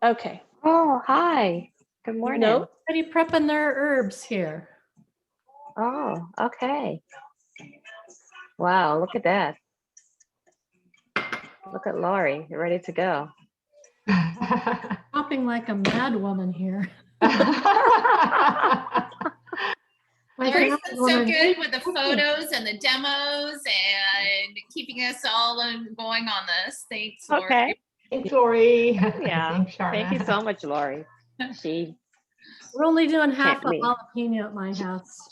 Okay. Oh, hi. Good morning. No. Already prepping their herbs here. Oh, okay. Wow, look at that. Look at Lori, you're ready to go. Hopping like a mad woman here. Lori's been so good with the photos and the demos and keeping us all going on this. Thanks, Lori. Okay. Thanks, Lori. Yeah. Thanks, Sharna. Thank you so much, Lori. We're only doing half Kept a me. jalapeno at my house.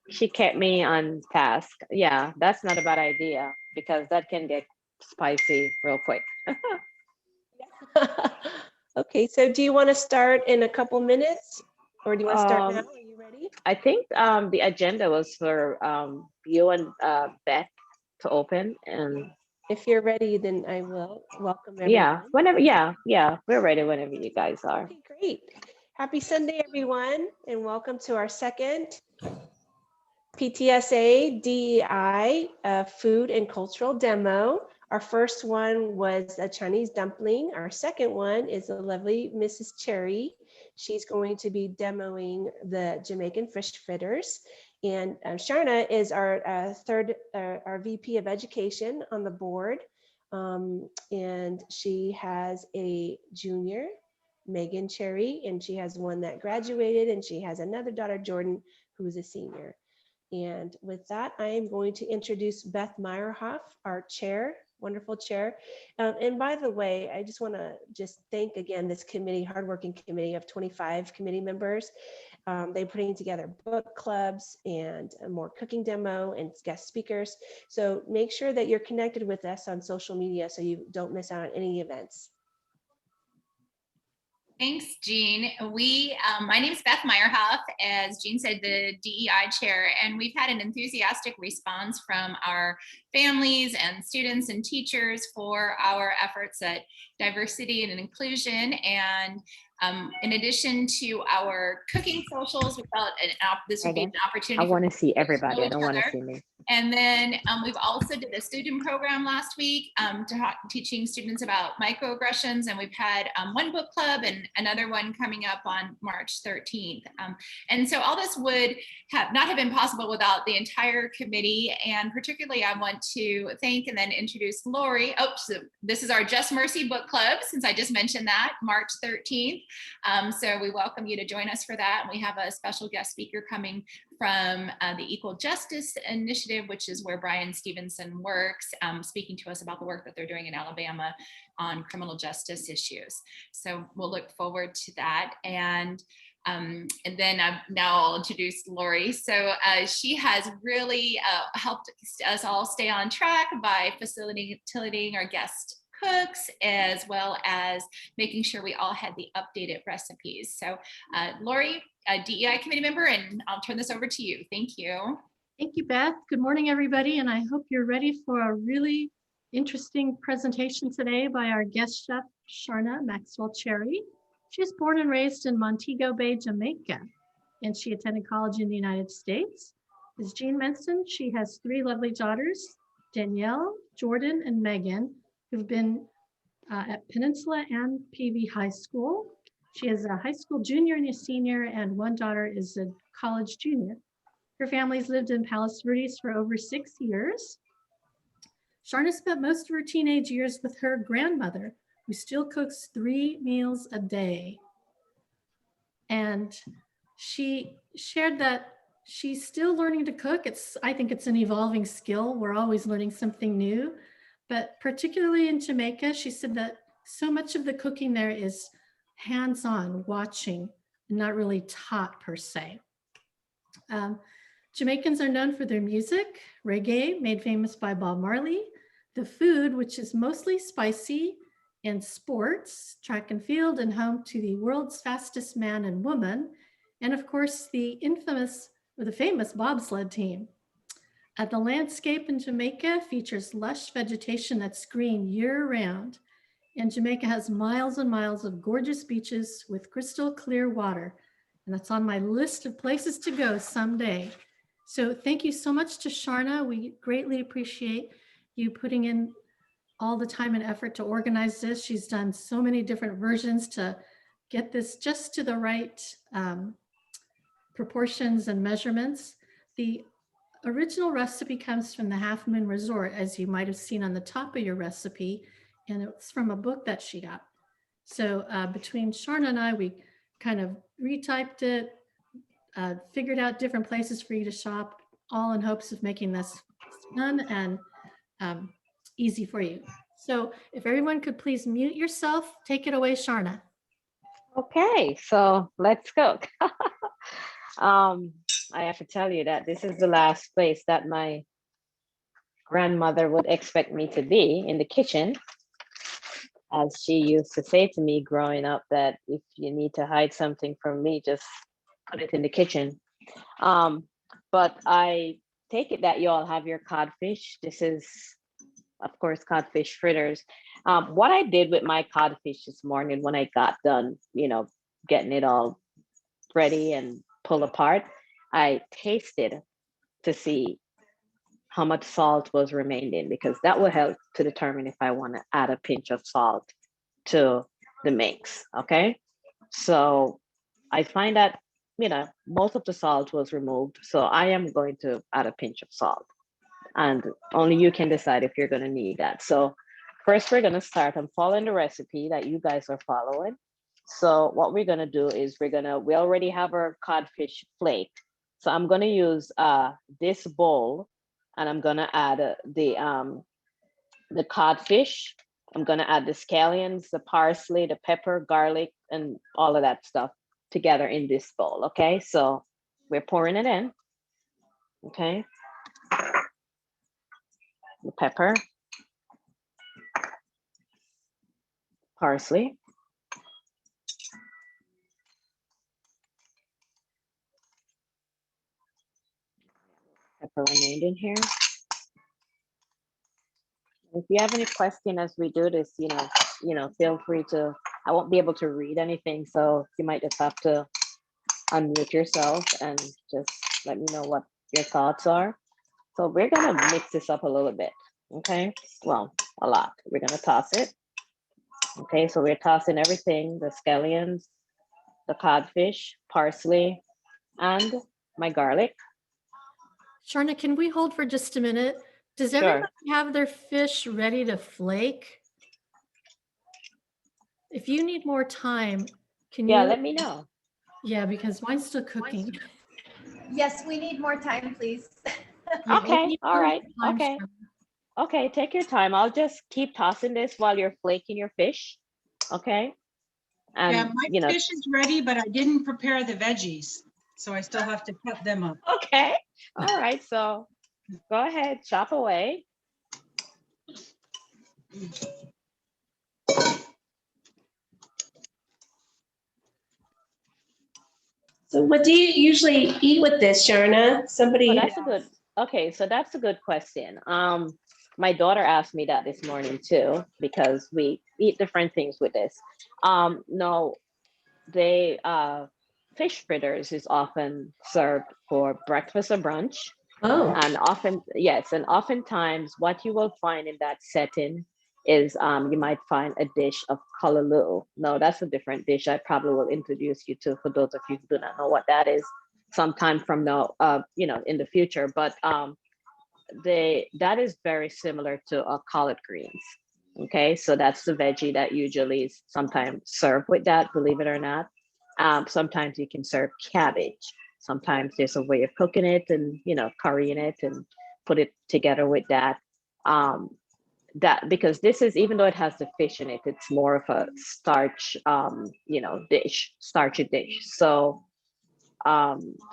She kept me on task. Yeah, that's not a bad idea because that can get spicy real quick. Okay, so do you want to start in a couple minutes or do you want to start now? Um, Are you ready? I think the agenda was for you and Beth to open, and If you're ready, then I will welcome everyone. yeah, whenever, yeah, we're ready whenever you guys are. Okay, great. Happy Sunday, everyone, and welcome to our second PTSA DEI food and cultural demo. Our first one was a Chinese dumpling. Our second one is the lovely Mrs. Cherry. She's going to be demoing the Jamaican fish fritters. And Sharna is our our VP of Education on the board. And she has a junior, Megan Cherry, and she has one that graduated, and she has another daughter, Jordan, who is a senior. And with that, I am going to introduce Beth Meyerhoff, our chair, wonderful chair. And by the way, I just want to thank again this committee, hardworking committee of 25 committee members. They're putting together book clubs and a more cooking demo and guest speakers. So make sure that you're connected with us on social media so you don't miss out on any events. Thanks, Jean. My name is Beth Meyerhoff, as Jean said, the DEI chair, and we've had an enthusiastic response from our families and students and teachers for our efforts at diversity and inclusion. And in addition to our cooking socials, we felt this would be an opportunity. I want to see everybody. I don't want to other. see me. And then we've also did a student program last week teaching students about microaggressions. And we've had one book club and another one coming up on March 13th. And so all this would not have been possible without the entire committee. And particularly I want to thank and then introduce Lori. Oh, so this is our Just Mercy book club, since I just mentioned that, March 13th. So we welcome you to join us for that. And we have a special guest speaker coming from the Equal Justice Initiative, which is where Brian Stevenson works, speaking to us about the work that they're doing in Alabama on criminal justice issues. So we'll look forward to that. And then now I'll introduce Lori. So she has really helped us all stay on track by facilitating our guest cooks, as well as making sure we all had the updated recipes. So Lori, a DEI committee member, and I'll turn this over to you. Thank you. Thank you, Beth. Good morning, everybody. And I hope you're ready for a really interesting presentation today by our guest chef, Sharna Maxwell Cherry. She was born and raised in Montego Bay, Jamaica, and she attended college in the United States. As Jean mentioned, she has three lovely daughters, Danielle, Jordan, and Megan, who've been at Peninsula and PV High School. She has a high school junior and a senior, and one daughter is a college junior. Her family's lived in Palos Verdes for over 6 years. Sharna spent most of her teenage years with her grandmother, who still cooks 3 meals a day. And she shared that she's still learning to cook. I think it's an evolving skill. We're always learning something new. But particularly in Jamaica, she said that so much of the cooking there is hands-on, watching, and not really taught per se. Jamaicans are known for their music, reggae, made famous by Bob Marley, the food, which is mostly spicy, and sports, track and field, and home to the world's fastest man and woman, and of course, the famous bobsled team. The landscape in Jamaica features lush vegetation that's green year-round, and Jamaica has miles and miles of gorgeous beaches with crystal clear water, and that's on my list of places to go someday. So thank you so much to Sharna. We greatly appreciate you putting in all the time and effort to organize this. She's done so many different versions to get this just to the right proportions and measurements. The original recipe comes from the Half Moon Resort, as you might have seen on the top of your recipe, and it's from a book that she got. So between Sharna and I, we kind of retyped it, figured out different places for you to shop, all in hopes of making this fun and easy for you. So if everyone could please mute yourself, take it away, Sharna. Okay, so let's go. I have to tell you that this is the last place that my grandmother would expect me to be, in the kitchen. As she used to say to me growing up, that if you need to hide something from me, just put it in the kitchen. But I take it that you all have your codfish. This is, of course, codfish fritters. What I did with my codfish this morning when I got done, getting it all ready and pull apart, I tasted to see how much salt was remaining, because that will help to determine if I want to add a pinch of salt to the mix. Okay, so I find that most of the salt was removed, so I am going to add a pinch of salt, and only you can decide if you're going to need that. So first we're going to start. I'm following the recipe that you guys are following. So what we're going to do is we already have our codfish flake. So I'm going to use this bowl, and I'm going to add the codfish. I'm going to add the scallions, the parsley, the pepper, garlic, and all of that stuff together in this bowl. Okay, so we're pouring it in. Okay, the pepper, parsley, pepper remained in here. If you have any question as we do this, feel free to. I won't be able to read anything, so you might just have to unmute yourself and just let me know what your thoughts are. So we're gonna mix this up a little bit, okay? Well, a lot. We're gonna toss it. Okay, so we're tossing everything: the scallions, the codfish, parsley, and my garlic. Sharna, can we hold for just a minute? Does Sure. everybody have their fish ready to flake? If you need more time, can you? Yeah, let me know. Yeah, because mine's still cooking. Yes, we need more time, please. Yeah, we Okay, need all more right, time, okay. Sharna. Okay, take your time. I'll just keep tossing this while you're flaking your fish. Okay. And Yeah, my fish is ready, but I didn't prepare the veggies, so I still have to cut them up. okay. All right. So go ahead, chop away. So what do you usually eat with this, Sharna? Oh, that's a good. Okay, so that's a good question. My daughter asked me that this morning too, because we eat different things with this. No, they fish fritters is often served for breakfast or brunch. Oh, And often, yes, and oftentimes what you will find in that setting is you might find a dish of kalaloo. No, that's a different dish. I probably will introduce you to, for those of you who do not know what that is, sometime from now, in the future. But that is very similar to collard greens. Okay, so that's the veggie that usually is sometimes served with that, believe it or not. Sometimes you can serve cabbage. Sometimes there's a way of cooking it and currying it and put it together with that. That because this is, even though it has the fish in it, it's more of a starch dish, starchy dish. So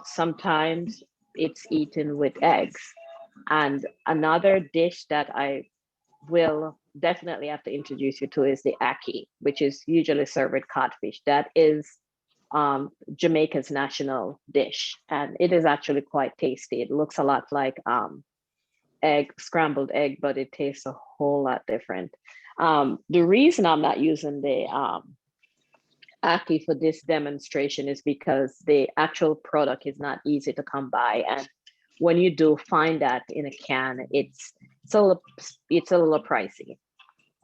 sometimes it's eaten with eggs. And another dish that I will definitely have to introduce you to is the ackee, which is usually served with codfish. That is Jamaica's national dish, and it is actually quite tasty. It looks a lot like scrambled egg, but it tastes a whole lot different. The reason I'm not using the ackee for this demonstration is because the actual product is not easy to come by, and when you do find that in a can, it's a little pricey,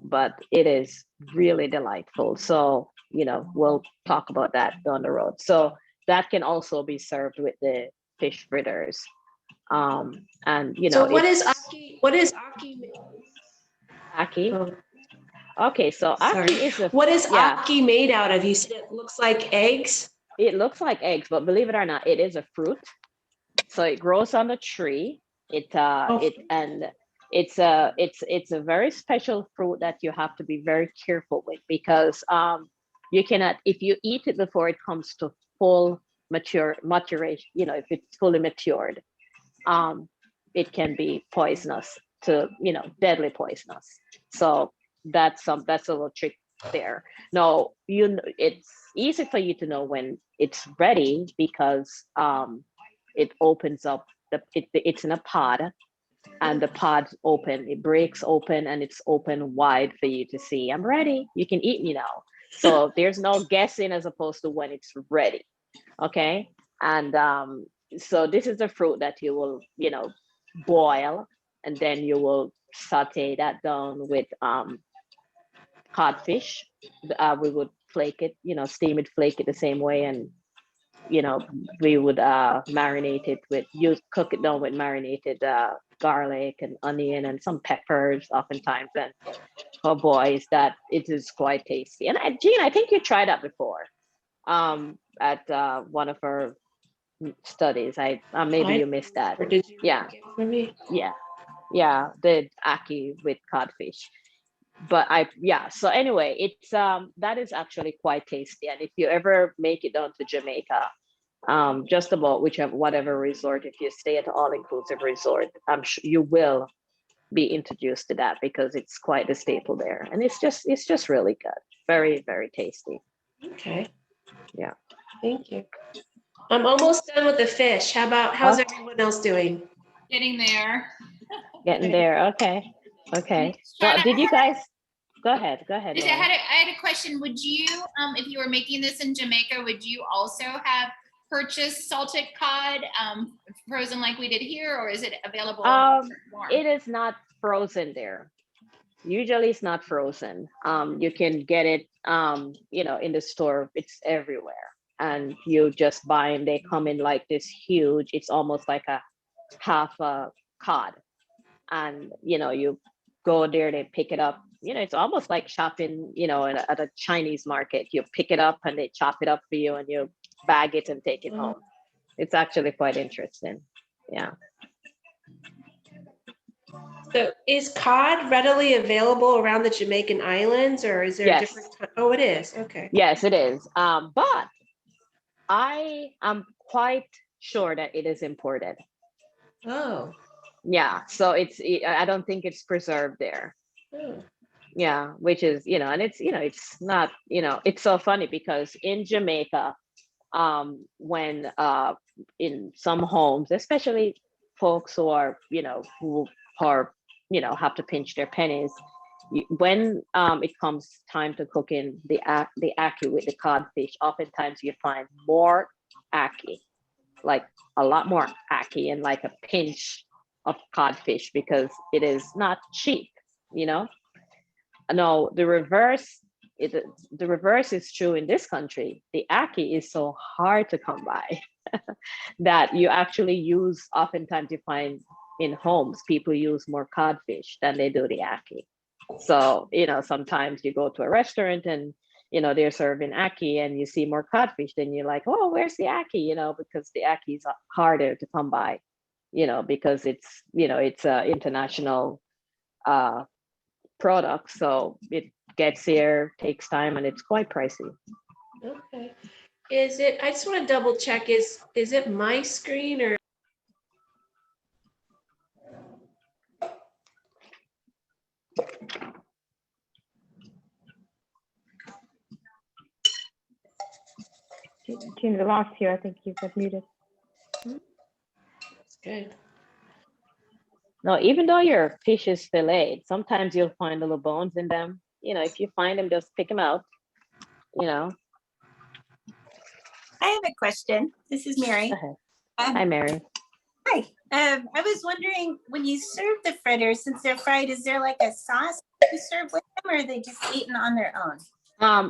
but it is really delightful. So we'll talk about that down the road. So that can also be served with the fish fritters. And So what is it's aki? What is aki? aki. Oh, Okay, so sorry. aki is What is yeah, aki made out of? You said it looks like eggs. it looks like eggs, but believe it or not, it is a fruit. So it grows on the tree. Oh, It's a very special fruit that you have to be very careful with, because you cannot, if you eat it before it comes to full maturation, if it's fully matured, it can be poisonous to, deadly poisonous. So that's a little trick there. No, it's easy for you to know when it's ready, because it opens up it's in a pod, and the pod's open, it breaks open, and it's open wide for you to see. I'm ready, you can eat me now. So there's no guessing as opposed to when it's ready. Okay. And so this is a fruit that you will, boil, and then you will saute that down with codfish. We would flake it, steam it, flake it the same way, and we would marinate it with, cook it down with marinated garlic and onion and some peppers oftentimes. And oh boy, it is quite tasty. And Jean, I think you tried that before at one of our studies. Maybe you missed that. Or did you Yeah, get for me? yeah, the aki with codfish. But so anyway, it's that is actually quite tasty. And if you ever make it down to Jamaica, just about whatever resort, if you stay at an all-inclusive resort, I'm sure you will be introduced to that, because it's quite a staple there, and it's just really good, very, very tasty. Okay. Yeah. Thank you. I'm almost done with the fish. How's everyone else doing? Getting there. Getting there. Okay. Well, did you guys go ahead? I had a question. Would you, if you were making this in Jamaica, would you also have purchased salted cod, frozen like we did here, or is it available? It is not frozen there. Usually it's not frozen. You can get it, in the store. It's everywhere, and you just buy them. They come in like this huge. It's almost like a half a cod, and you go there, they pick it up. It's almost like shopping, at a Chinese market. You pick it up and they chop it up for you, and you bag it and take it home. It's actually quite interesting. Yeah. So is cod readily available around the Jamaican islands, or is there Yes. a different? Oh, it is. Okay. Yes, it is. But I am quite sure that it is imported. Oh. Yeah. So I don't think it's preserved there. Oh. Yeah, which is, and it's not, it's so funny, because in Jamaica, when in some homes, especially folks who are, who are, have to pinch their pennies, when it comes time to cooking the ackee with the codfish, oftentimes you find more ackee, like a lot more ackee, and like a pinch of codfish, because it is not cheap. No, the reverse is true in this country. The ackee is so hard to come by that you actually oftentimes you find in homes, people use more codfish than they do the ackee. So, sometimes you go to a restaurant and, they're serving ackee, and you see more codfish, then you're like, oh, where's the ackee? Because the ackee is harder to come by, because it's a international product. So it gets here, takes time, and it's quite pricey. Okay. I just want to double check, is it my screen or? June, the last here, I think you've got muted. That's good. No, even though your fish is filleted, sometimes you'll find little bones in them. If you find them, just pick them out. I have a question. This is Mary. Go ahead. Hi, Mary. Hi. I was wondering, when you serve the fritters, since they're fried, is there like a sauce you serve with them, or are they just eaten on their own?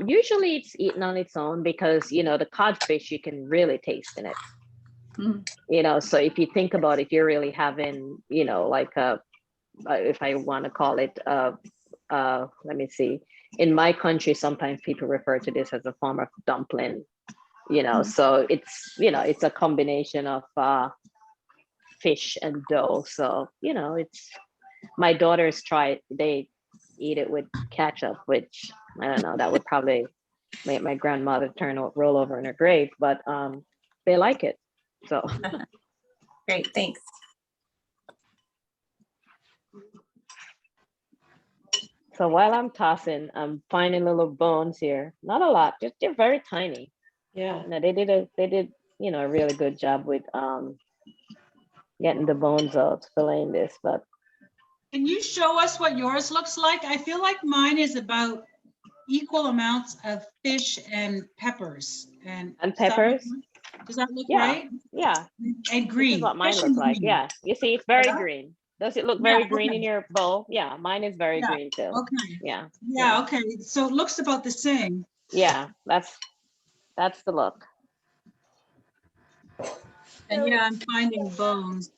Usually it's eaten on its own because, the codfish, you can really taste in it. So if you think about it, you're really having, like if I want to call it, let me see. In my country, sometimes people refer to this as a form of dumpling, so it's a combination of fish and dough. So, it's my daughters they eat it with ketchup, which I don't know, that would probably make my grandmother roll over in her grave, but they like it. So Great, thanks. So while I'm tossing, I'm finding little bones here. Not a lot, just they're very tiny. Yeah. They did a really good job with getting the bones out, filleting this. But Can you show us what yours looks like? I feel like mine is about equal amounts of fish and peppers. And peppers. Does that look Yeah, right? yeah. And This green. is what mine Fish look and like. green. Yeah, you see, it's very Yeah. green. Does it look Yeah, very green okay. in your bowl? Yeah, mine is very Yeah, green too. Okay. Yeah. Yeah, okay. So it looks about the same. Yeah, that's the look. And yeah, I'm finding bones.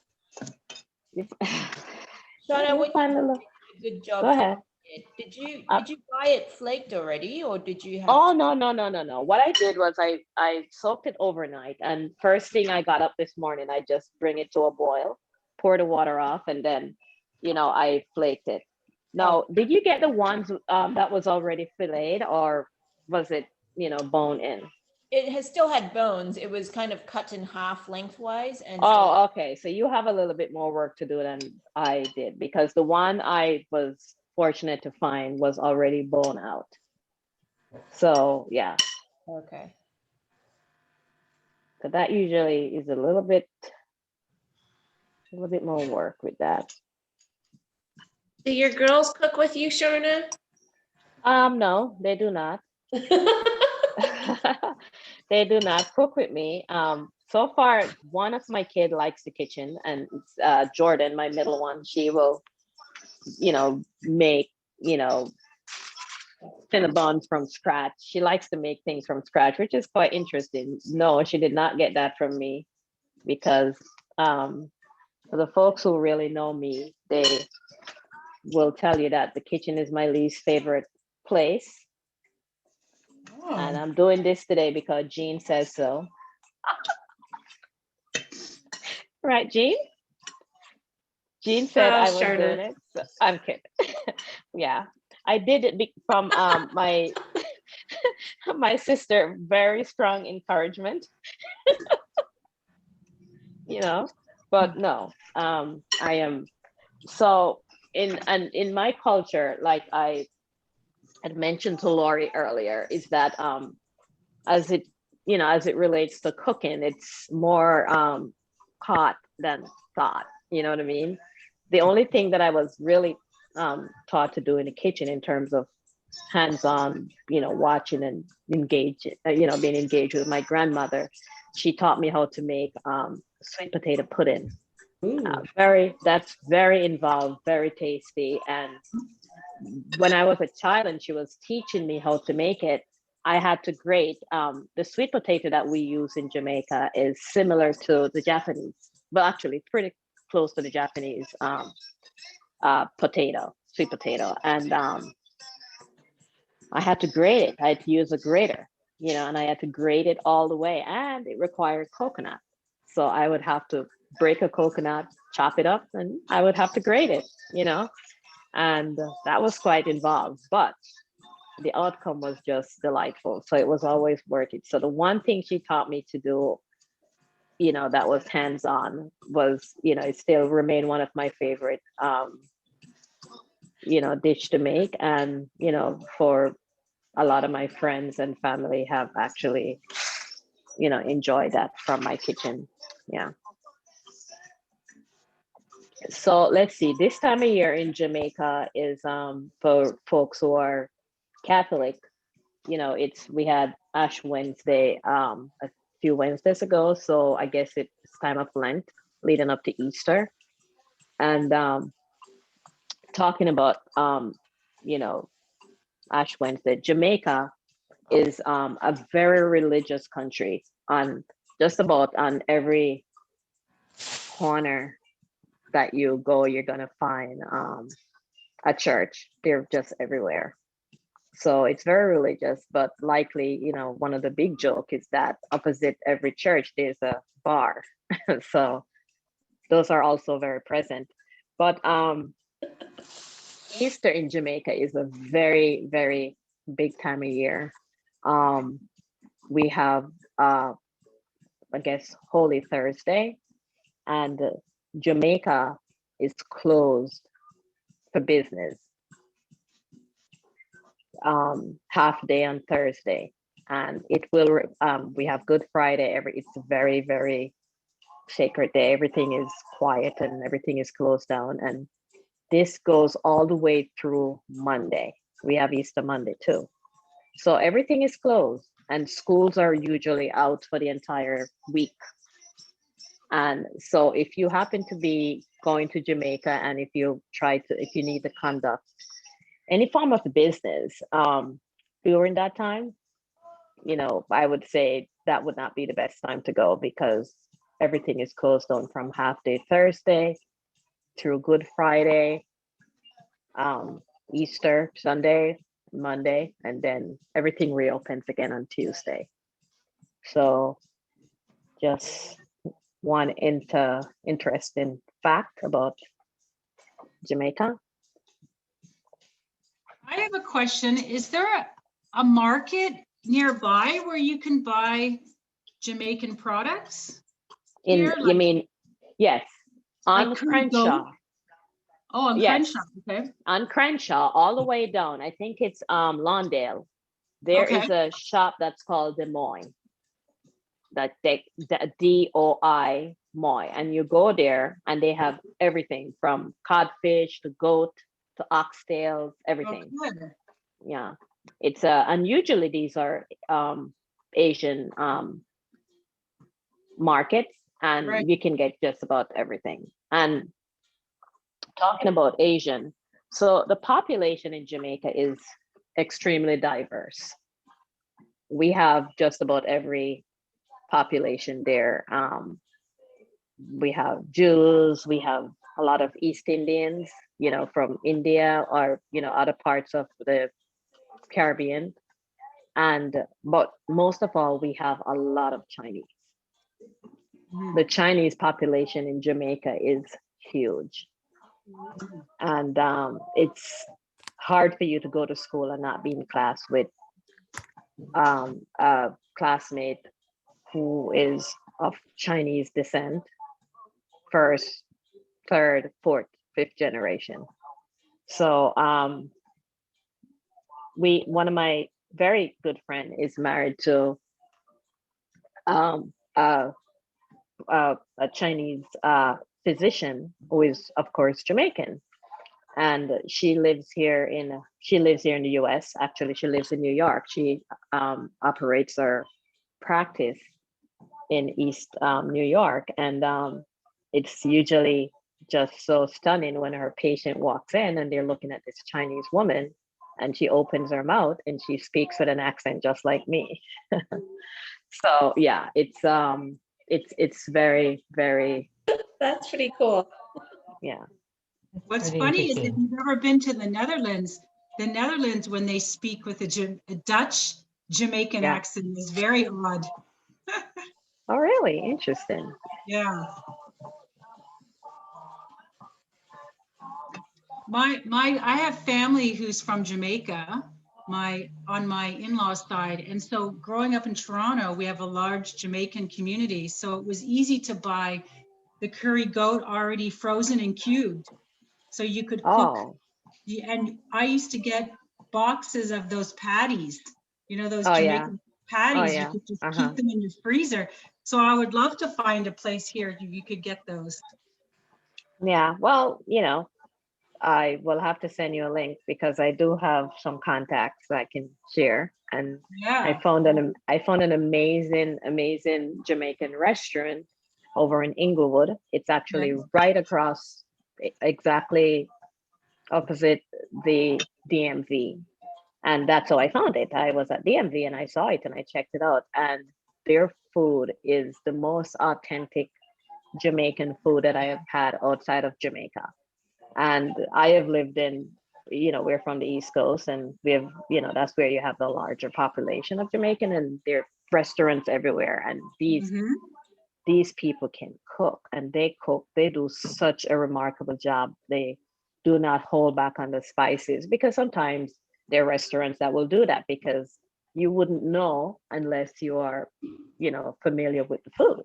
Shauna, what Find you little. did a good job. Go ahead. Did you buy it flaked already, or did you have? Oh, no. What I did was I soaked it overnight, and first thing I got up this morning, I just bring it to a boil, pour the water off, and then, I flaked it. Now, did you get the ones that was already filleted, or was it, bone in? It has still had bones. It was kind of cut in half lengthwise. And Oh, okay. So you have a little bit more work to do than I did, because the one I was fortunate to find was already bone out. So yeah. okay. So that usually is a little bit more work with that. Do your girls cook with you, Shauna? No, they do not. They do not cook with me. So far, one of my kids likes the kitchen, and Jordan, my middle one, she will, make, cinnabons from scratch. She likes to make things from scratch, which is quite interesting. No, she did not get that from me, because for the folks who really know me, they will tell you that the kitchen is my least favorite place. And I'm doing this today because Jean says so. Right, Jean? Jean said I was doing it. So I'm kidding. Yeah, I did it from my my sister. Very strong encouragement. But no, I am. So in my culture, like I had mentioned to Lori earlier, is that as it relates to cooking, it's more caught than thought. You know what I mean? The only thing that I was really taught to do in the kitchen in terms of hands-on, watching and engage, being engaged with my grandmother, she taught me how to make sweet potato pudding. That's very involved, very tasty. And when I was a child and she was teaching me how to make it, I had to grate. The sweet potato that we use in Jamaica is similar to the Japanese, but actually pretty close to the Japanese sweet potato. And I had to grate it. I had to use a grater, and I had to grate it all the way. And it required coconut. So I would have to break a coconut, chop it up, and I would have to grate it, and that was quite involved. But the outcome was just delightful. So it was always worth it. So the one thing she taught me to do, that was hands-on, was, it still remained one of my favorite, dish to make. And, for a lot of my friends and family have actually, enjoyed that from my kitchen. Yeah. So let's see, this time of year in Jamaica is for folks who are Catholic, we had Ash Wednesday a few Wednesdays ago. So I guess it's time of Lent leading up to Easter. And talking about, Ash Wednesday, Jamaica is a very religious country. On just about on every corner that you go, you're gonna find a church. They're just everywhere. So it's very religious, but likely, one of the big joke is that opposite every church, there's a bar. So those are also very present. But Easter in Jamaica is a very, very big time of year. We have, I guess, Holy Thursday, and Jamaica is closed for business half day on Thursday, and we have Good Friday. It's a very, very sacred day. Everything is quiet and everything is closed down, and this goes all the way through Monday. We have Easter Monday too. So everything is closed, and schools are usually out for the entire week. And so if you happen to be going to Jamaica, and if you need to conduct any form of business during that time, I would say that would not be the best time to go, because everything is closed down from half day Thursday through Good Friday, Easter Sunday, Monday, and then everything reopens again on Tuesday. So just one interesting fact about Jamaica. I have a question. Is there a market nearby where you can buy Jamaican products? You mean, yes, on like Crenshaw. Oh, on Yes. Crenshaw, okay. On Crenshaw, all the way down. I think it's Lawndale. There is a shop that's called Des Moines. That DOI Moy, and you go there and they have everything from codfish to goat to oxtails, everything. Oh, yeah, it's and usually these are Asian markets, and right. you can get just about everything. And talking about Asian, so the population in Jamaica is extremely diverse. We have just about every population there. We have Jews, we have a lot of East Indians, from India, or other parts of the Caribbean, but most of all, we have a lot of Chinese. The Chinese population in Jamaica is huge, and it's hard for you to go to school and not be in class with a classmate who is of Chinese descent, first, third, fourth, fifth generation. So one of my very good friend is married to a Chinese physician who is, of course, Jamaican, and she lives here in the US. Actually, she lives in New York. She operates her practice in East New York, and it's usually just so stunning when her patient walks in and they're looking at this Chinese woman, and she opens her mouth and she speaks with an accent just like me. So yeah, it's very, very. That's pretty cool. Yeah. What's funny is if you've ever been to the Netherlands, when they speak with a Dutch Jamaican accent is very odd. Oh, really? Interesting. Yeah. I have family who's from Jamaica, on my in-laws side. And so growing up in Toronto, we have a large Jamaican community. So it was easy to buy the curry goat already frozen and cubed. So you could cook. And I used to get boxes of those patties, those Jamaican patties. You could just keep them in your freezer. So I would love to find a place here you could get those. Yeah, well, I will have to send you a link, because I do have some contacts that I can share. And I found an amazing Jamaican restaurant over in Inglewood. It's actually right across, exactly opposite the DMV. And that's how I found it. I was at DMV and I saw it and I checked it out. And their food is the most authentic Jamaican food that I have had outside of Jamaica. And I have lived in, we're from the East Coast and we have, that's where you have the larger population of Jamaican and there are restaurants everywhere. And these people can cook and they do such a remarkable job. They do not hold back on the spices because sometimes there are restaurants that will do that because you wouldn't know unless you are, familiar with the food.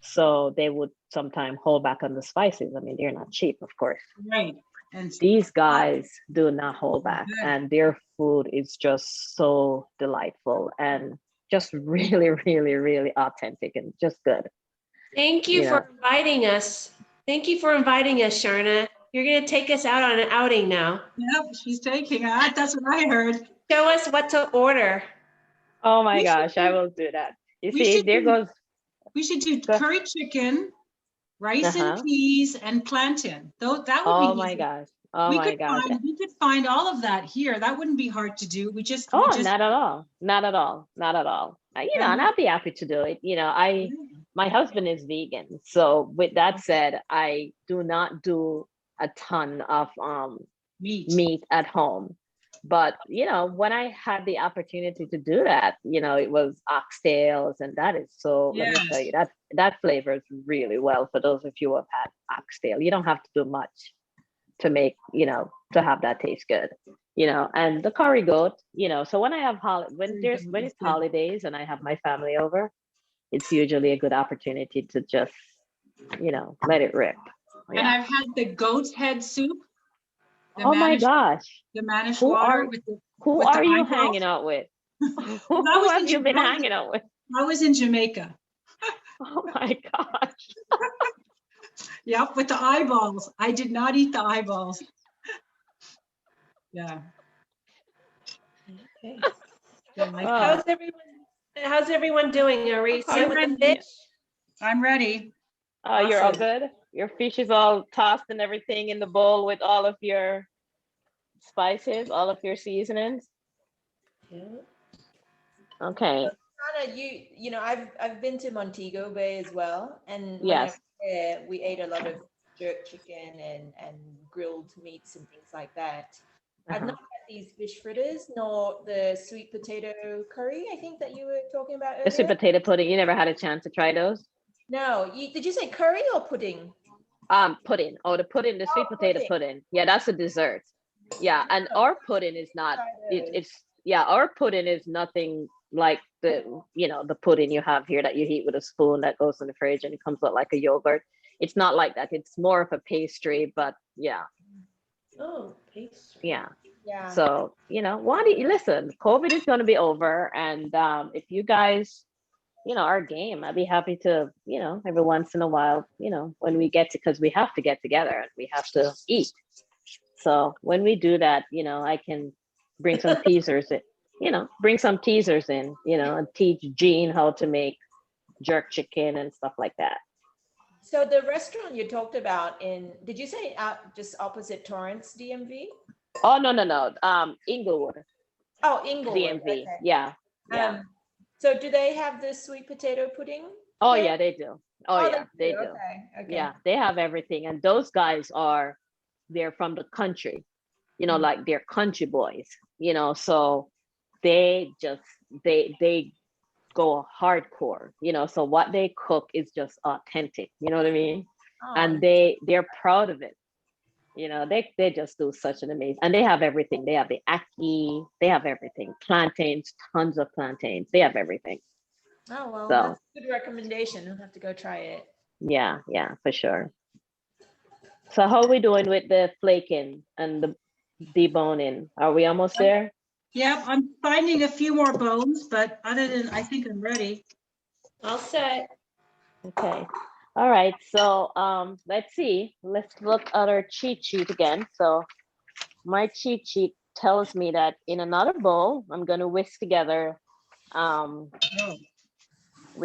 So they would sometimes hold back on the spices. I mean, they're not cheap, of course. Right. And These guys do not hold back, and their food is just so delightful and just really, really, really authentic and just good. Thank you for inviting us. Thank you for inviting us, Sharna. You're going to take us out on an outing now. Yep, she's taking us. That's what I heard. Show us what to order. Oh my gosh, I will do that. You see, there goes. We should do curry chicken, rice and peas, and plantain. Though that would be. Oh my gosh. Oh my gosh. We could find all of that here. That wouldn't be hard to do. Not at all. Not at all. Not at all. And I'll be happy to do it. My husband is vegan. So with that said, I do not do a ton of meat at home. But, when I had the opportunity to do that, it was oxtails and that is so, let me tell you, that flavors really well for those of you who have had oxtail. You don't have to do much to make, to have that taste good, and the curry goat, so when I have when it's holidays and I have my family over, it's usually a good opportunity to just, let it rip. And I've had the goat's head soup. Oh my gosh. The Manish water who are you hanging out with? Who have you been hanging out with? I was in Jamaica. Oh my gosh. Yep, with the eyeballs. I did not eat the eyeballs. Yeah. Okay. How's everyone doing? Are we set with the fish? I'm ready. Oh, awesome. You're all good? Your fish is all tossed and everything in the bowl with all of your spices, all of your seasonings? Yeah. Okay. Anna, I've been to Montego Bay as well, and when yes, I was there, we ate a lot of jerk chicken and grilled meats and things like that. I've not had these fish fritters nor the sweet potato curry, I think that you were talking about earlier. The sweet potato pudding. You never had a chance to try those? No. Did you say curry or pudding? Pudding. Oh, the pudding, the sweet potato pudding. Yeah, that's a dessert. Yeah, and our pudding is not. Our pudding is nothing like the the pudding you have here that you eat with a spoon that goes in the fridge and it comes out like a yogurt. It's not like that. It's more of a pastry, but yeah. Oh, pastry. Yeah. Yeah. So listen, COVID is going to be over, and if you guys our game, I'd be happy to, every once in a while, when we because we have to get together and we have to eat. So when we do that, I can bring some teasers in, and teach Jean how to make jerk chicken and stuff like that. So the restaurant you talked about did you say just opposite Torrance, DMV? Oh, no. Inglewood. Oh, Inglewood. DMV. Okay. Yeah. So do they have the sweet potato pudding? Oh, yeah, they do. Oh, yeah, they do. Okay. Yeah, they have everything. And those guys they're from the country, like they're country boys, so they go hardcore, so what they cook is just authentic, you know what I mean? Oh. And they're proud of it. They just do such an amazing, and they have everything. They have the ackee, they have everything. Plantains, tons of plantains. They have everything. Oh, well, that's a good recommendation. I'll have to go try it. Yeah, for sure. So how are we doing with the flaking and the deboning? Are we almost there? Yep, I'm finding a few more bones, but other than, I think I'm ready. All set. Okay. All right, so let's see. Let's look at our cheat sheet again. So my cheat sheet tells me that in another bowl, I'm gonna whisk together. We're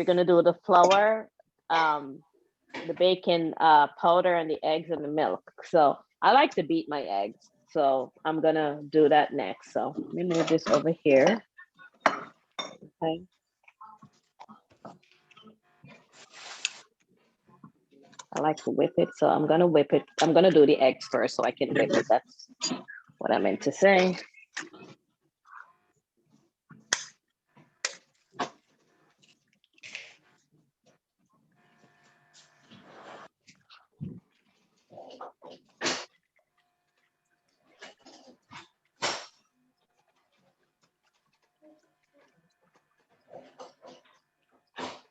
gonna do the flour, the baking powder, and the eggs and the milk. So I like to beat my eggs. So I'm gonna do that next. So let me move this over here. Okay. I like to whip it, so I'm gonna whip it. I'm gonna do the eggs first so I can whip it. That's what I meant to say.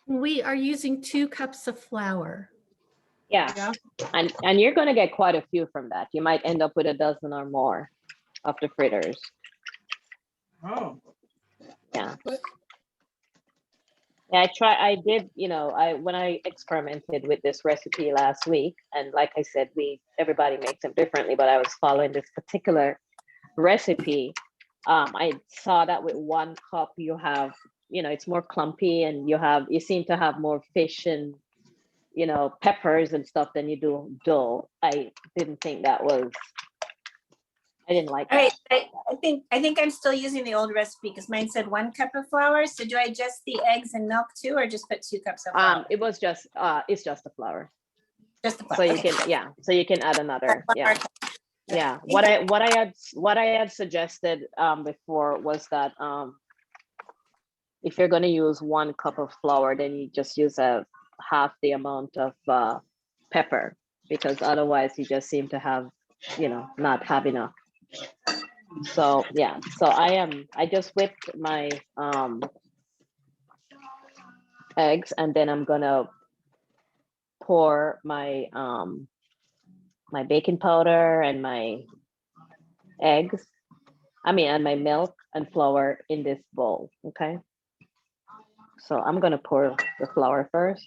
We are using 2 cups of flour. Yeah, Yeah. and you're gonna get quite a few from that. You might end up with a dozen or more of the fritters. Oh. Yeah. Yeah, I did, you know, when I experimented with this recipe last week, and like I said, everybody makes them differently, but I was following this particular recipe. I saw that with 1 cup, you have, you know, it's more clumpy, and you seem to have more fish and, you know, peppers and stuff than you do dough. I didn't think that was, I didn't like All right, that. I think I'm still using the old recipe because mine said 1 cup of flour. So do I adjust the eggs and milk too, or just put 2 cups of flour? It was just, it's just the flour. Just the flour. So you Okay. can, yeah, so you can add another, yeah. Yeah, Thank what I had suggested before was that if you're going to use 1 cup of flour, then you just use half the amount of pepper, because otherwise you just seem to have, you know, not have enough. So yeah, so I just whipped my eggs, and then I'm gonna pour my my baking powder and my eggs, and my milk and flour in this bowl. Okay. So I'm gonna pour the flour first.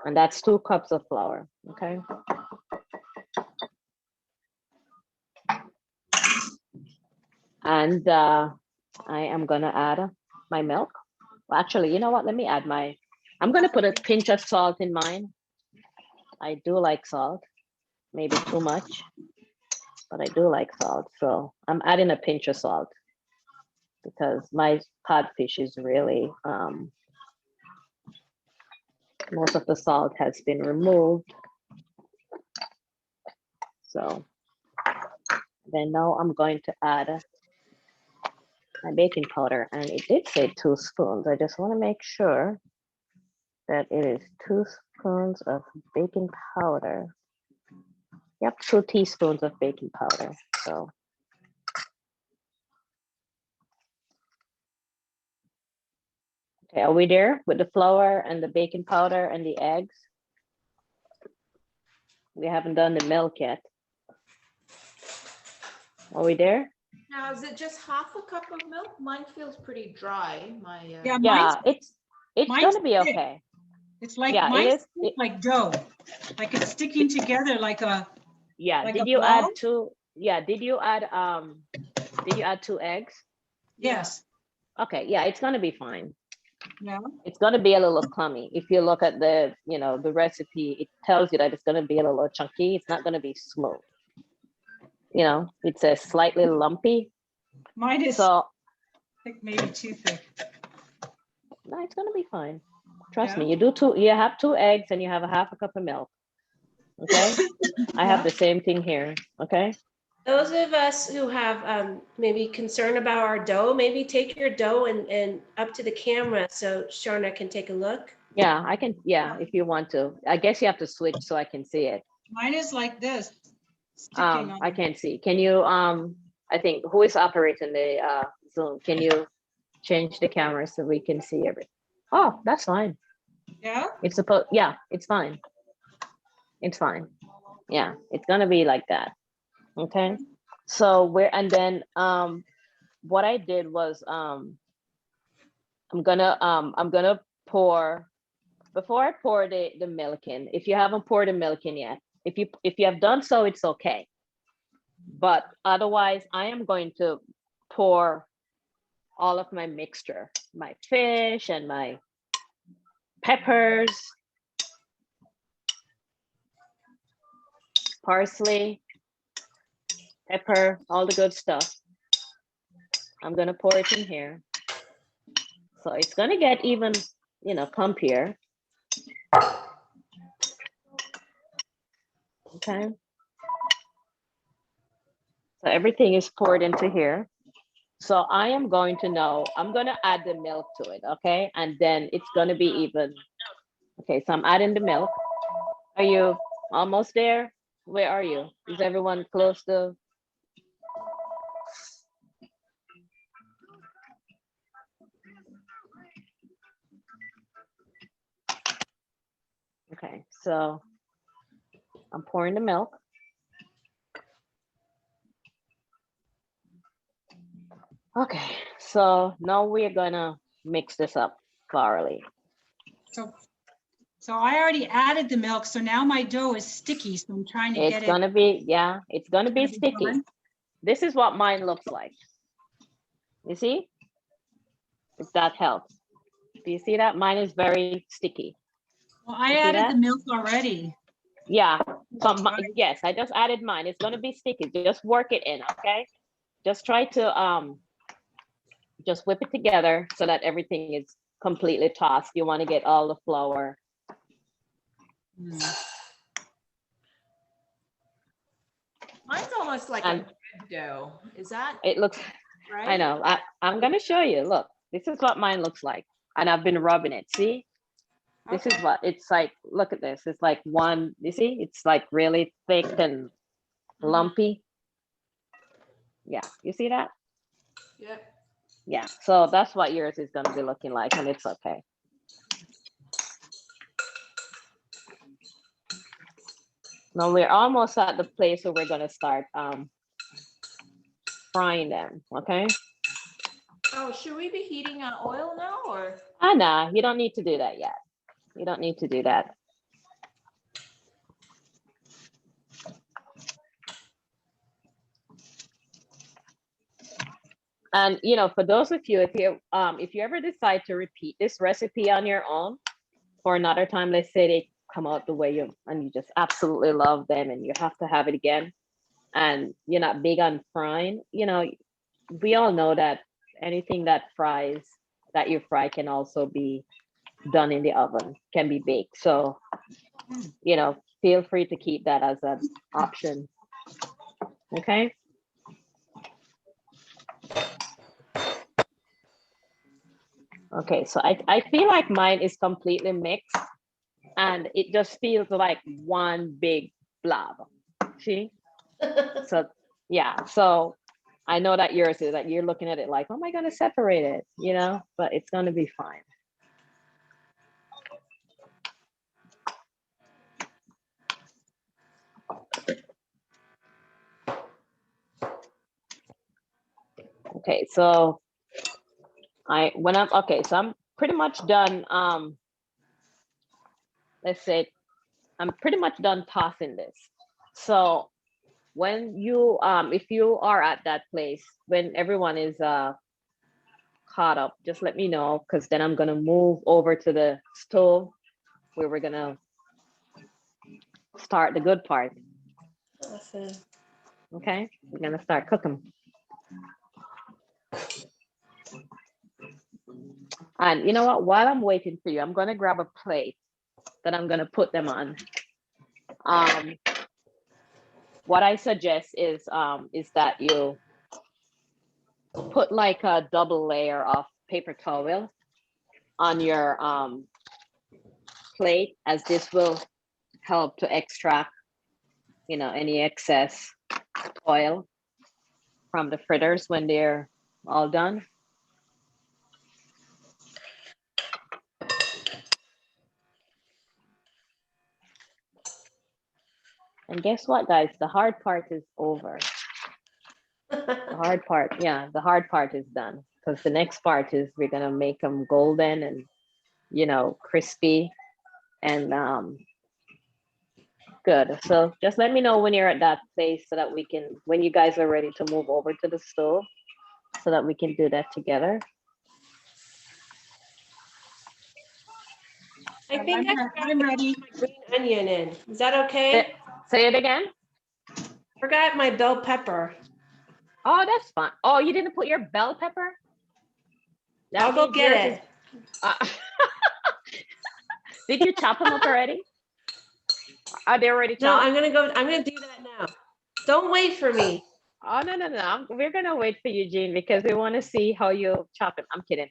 And that's 2 cups of flour, okay? And I am gonna add my milk. Well, actually, you know what? Let me add I'm gonna put a pinch of salt in mine. I do like salt, maybe too much, but I do like salt. So I'm adding a pinch of salt because my codfish is really, most of the salt has been removed. So then now I'm going to add my baking powder, and it did say 2 spoons. I just want to make sure that it is 2 spoons of baking powder. Yep, 2 teaspoons of baking powder. So okay, are we there with the flour and the baking powder and the eggs? We haven't done the milk yet. Are we there? Now, is it just half a cup of milk? Mine feels pretty dry. Yeah, Yeah, it's mine's gonna be thick. okay. It's like Yeah, mine's it is. thick like dough, like it's sticking together like a. Yeah. Like Did a you add ball? 2? Yeah. Did you add 2 eggs? Yes. Okay. Yeah, it's gonna be fine. Yeah. It's gonna be a little clummy. If you look at the, you know, the recipe, it tells you that it's gonna be a little chunky. It's not gonna be smooth. You know, it says slightly lumpy. Mine is So thick, maybe too thick. no, it's gonna be fine. Trust Yeah. me. You have 2 eggs and you have a half a cup of milk. Okay. I have Yeah. the same thing here. Okay. Those of us who have maybe concern about our dough, maybe take your dough and up to the camera so Sharna can take a look. Yeah, I can. Yeah, if you want to. I guess you have to switch so I can see it. Mine is like this. Sticking on I can't see. Can you I think who is operating the Zoom? Can you change the camera so we can see everything? Oh, that's fine. Yeah. It's supposed, yeah, it's fine. It's fine. Yeah, it's gonna be like that. Okay. So and then what I did was I'm gonna pour, before I pour the milk in, if you haven't poured the milk in yet, if you have done so, it's okay. But otherwise, I am going to pour all of my mixture, my fish and my peppers. parsley, pepper, all the good stuff. I'm gonna pour it in here. So it's gonna get even, you know, plumpier. Okay. So everything is poured into here. So I am going to know, I'm gonna add the milk to it, okay? And then it's gonna be even. Okay, so I'm adding the milk. Are you almost there? Where are you? Is everyone close to? Okay, so I'm pouring the milk. Okay, so now we're gonna mix this up thoroughly. So I already added the milk, so now my dough is sticky, so I'm trying to It's get it. gonna be, yeah, it's gonna be It's gonna be sticky. done. This is what mine looks like. You see? If that helps. Do you see that? Mine is very sticky. Well, I You see added that? the milk already. Yeah, so Right. yes, I just added mine. It's gonna be sticky. Just work it in, okay? Just try to just whip it together so that everything is completely tossed. You want to get all the flour. Mine's almost like And a bread dough. Is that it looks, right? I know, I'm gonna show you. Look, this is what mine looks like. And I've been rubbing it, see? This is what it's like. Look at this. It's like one, you see? It's like really thick and lumpy. Yeah, you see that? Yep. Yeah, so that's what yours is gonna be looking like, and it's okay. Now we're almost at the place where we're gonna start frying them, okay? Oh, should we be heating oil now or? Nah, you don't need to do that yet. You don't need to do that. And you know, for those of you, if you ever decide to repeat this recipe on your own for another time, let's say they come out the way you and you just absolutely love them and you have to have it again, and you're not big on frying, you know, we all know that anything that fries, that you fry, can also be done in the oven, can be baked. So, you know, feel free to keep that as an option. Okay. Okay, so I feel like mine is completely mixed and it just feels like one big blob. See? So yeah, so I know that yours is that you're looking at it like, oh my God, separate it, you know, but it's gonna be fine. Okay, so so I'm pretty much done. Let's say I'm pretty much done tossing this. So when you if you are at that place when everyone is caught up, just let me know, because then I'm gonna move over to the stove where we're gonna start the good part. Awesome. Okay, we're gonna start cooking. And you know what, while I'm waiting for you, I'm gonna grab a plate that I'm gonna put them on. What I suggest is that you put like a double layer of paper towel on your plate, as this will help to extract, you know, any excess oil from the fritters when they're all done. And guess what, guys? The hard part is over. The hard part, yeah, the hard part is done, because the next part is we're gonna make them golden and, you know, crispy and good. So just let me know when you're at that place so that we can, when you guys are ready to move over to the stove, so that we can do that together. I think I'm ready. my green onion in. Is that okay? Say it again. Forgot my bell pepper. Oh, that's fine. Oh, you didn't put your bell pepper? That I'll go means get yours it. Did you chop them up already? Are they already No, chopped? I'm gonna do that now. Don't wait for me. Oh, no, no, no. We're gonna wait for Eugene because we want to see how you chop it. I'm kidding.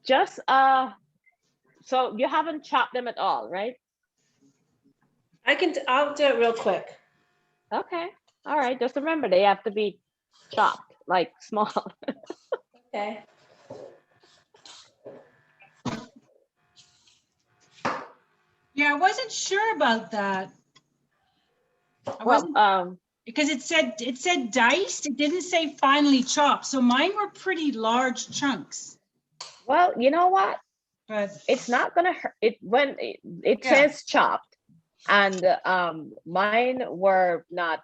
Just so you haven't chopped them at all, right? I'll do it real quick. Okay. All right. Just remember they have to be chopped, like small. Okay. Yeah, I wasn't sure about that. I Well, wasn't because it said diced. It didn't say finely chopped. So mine were pretty large chunks. well, you know what? But It's not gonna hurt it when it Yeah. says chopped, and mine were not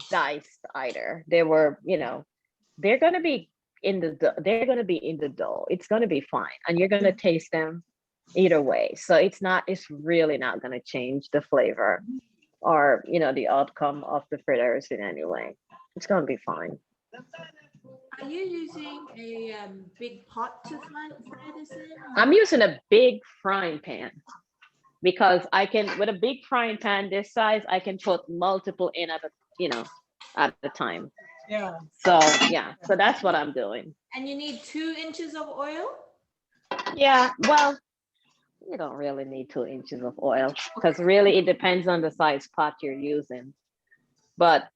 diced either. They were, they're gonna be in the they're gonna be in the dough. It's gonna be fine, and you're gonna taste them either way. So it's really not gonna change the flavor or the outcome of the fritters in any way. It's gonna be fine. Are you using a big pot to fry this in? I'm using a big frying pan because I can, with a big frying pan this size, I can put multiple in at a time. yeah. So yeah, so that's what I'm doing. And you need 2 inches of oil? Yeah, well, you don't really need 2 inches of oil because really it depends on the size pot you're using. But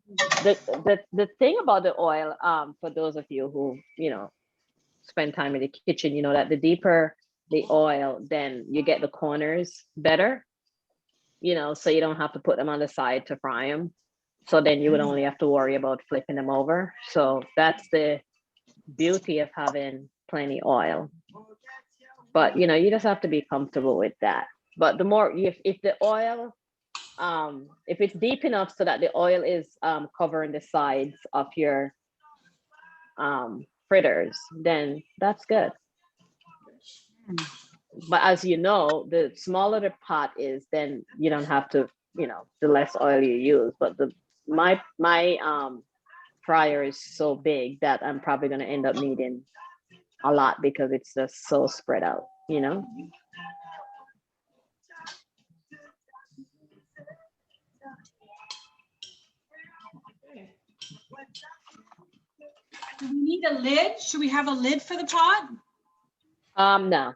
the thing about the oil, for those of you who spend time in the kitchen, you know that the deeper the oil, then you get the corners better. So you don't have to put them on the side to fry them. So then you would only have to worry about flipping them over. So that's the beauty of having plenty oil. But you just have to be comfortable with that. But the more if the oil, if it's deep enough so that the oil is covering the sides of your fritters, then that's good. But as you know, the smaller the pot is, then you don't have to, the less oil you use. But my fryer is so big that I'm probably going to end up needing a lot because it's just so spread out, Do we need a lid? Should we have a lid for the pot?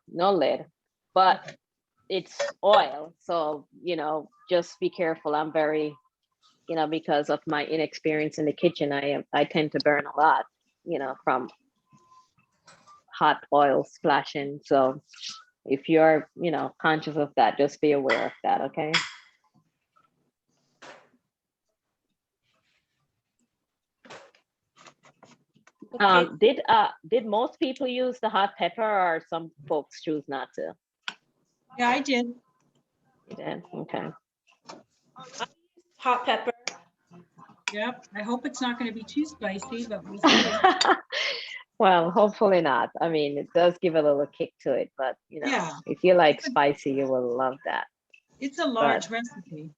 No lid, but it's oil. So, just be careful. I'm very, because of my inexperience in the kitchen, I tend to burn a lot, from hot oil splashing. So if you're, conscious of that, just be aware of that, okay? Did most people use the hot pepper or some folks choose not to? Yeah, I did. You did? Okay. Hot pepper. Yep. I hope it's not going to be too spicy, but we'll see. Well, hopefully not. I mean, it does give a little kick to it, but Yeah. if you like spicy, you will love that. It's a large recipe.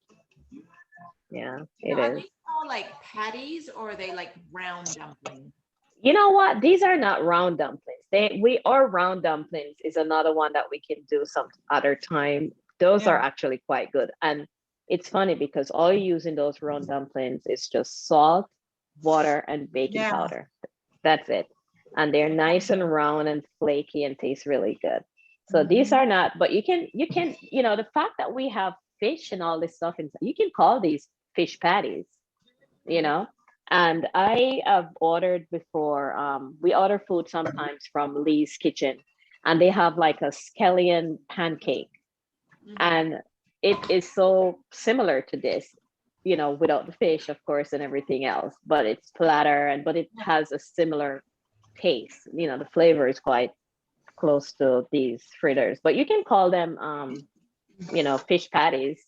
Yeah, Now, it are is. they more like patties or are they like round dumplings? You know what? These are not round dumplings. Round dumplings is another one that we can do some other time. Those are Yeah. actually quite good. And it's funny because all you use in those round dumplings is just salt, water, and baking Yeah. powder. That's it. And they're nice and round and flaky and taste really good. So these are not, but you can, the fact that we have fish and all this stuff, you can call these fish patties, And I have ordered before, we order food sometimes from Lee's Kitchen, and they have like a scallion pancake. And it is so similar to this, without the fish, of course, and everything else, but it's flatter but it has a similar taste. The flavor is quite close to these fritters, but you can call them, fish patties,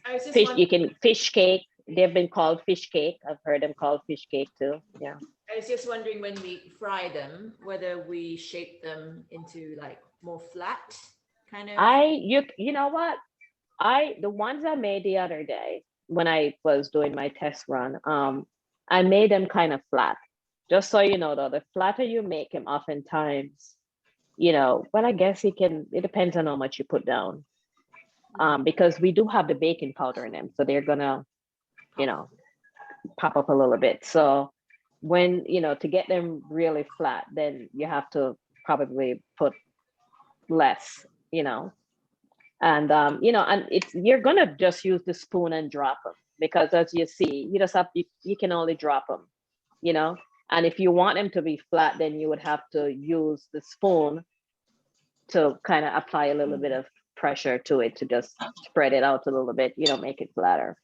I was just fish, wondering, you can fish cake. They've been called fish cake. I've heard them called fish cake too. Yeah. I was just wondering when we fry them, whether we shape them into like more flat kind of. You know what? The ones I made the other day when I was doing my test run, I made them kind of flat. Just so you know, though, the flatter you make them, oftentimes, well, I guess it depends on how much you put down. Because we do have the baking powder in them, so they're gonna, pop up a little bit. So when, to get them really flat, then you have to probably put less, and you're gonna just use the spoon and drop them, because as you see, you can only drop them, and if you want them to be flat, then you would have to use the spoon to kind of apply a little bit of pressure to it to just spread it out a little bit, make it flatter.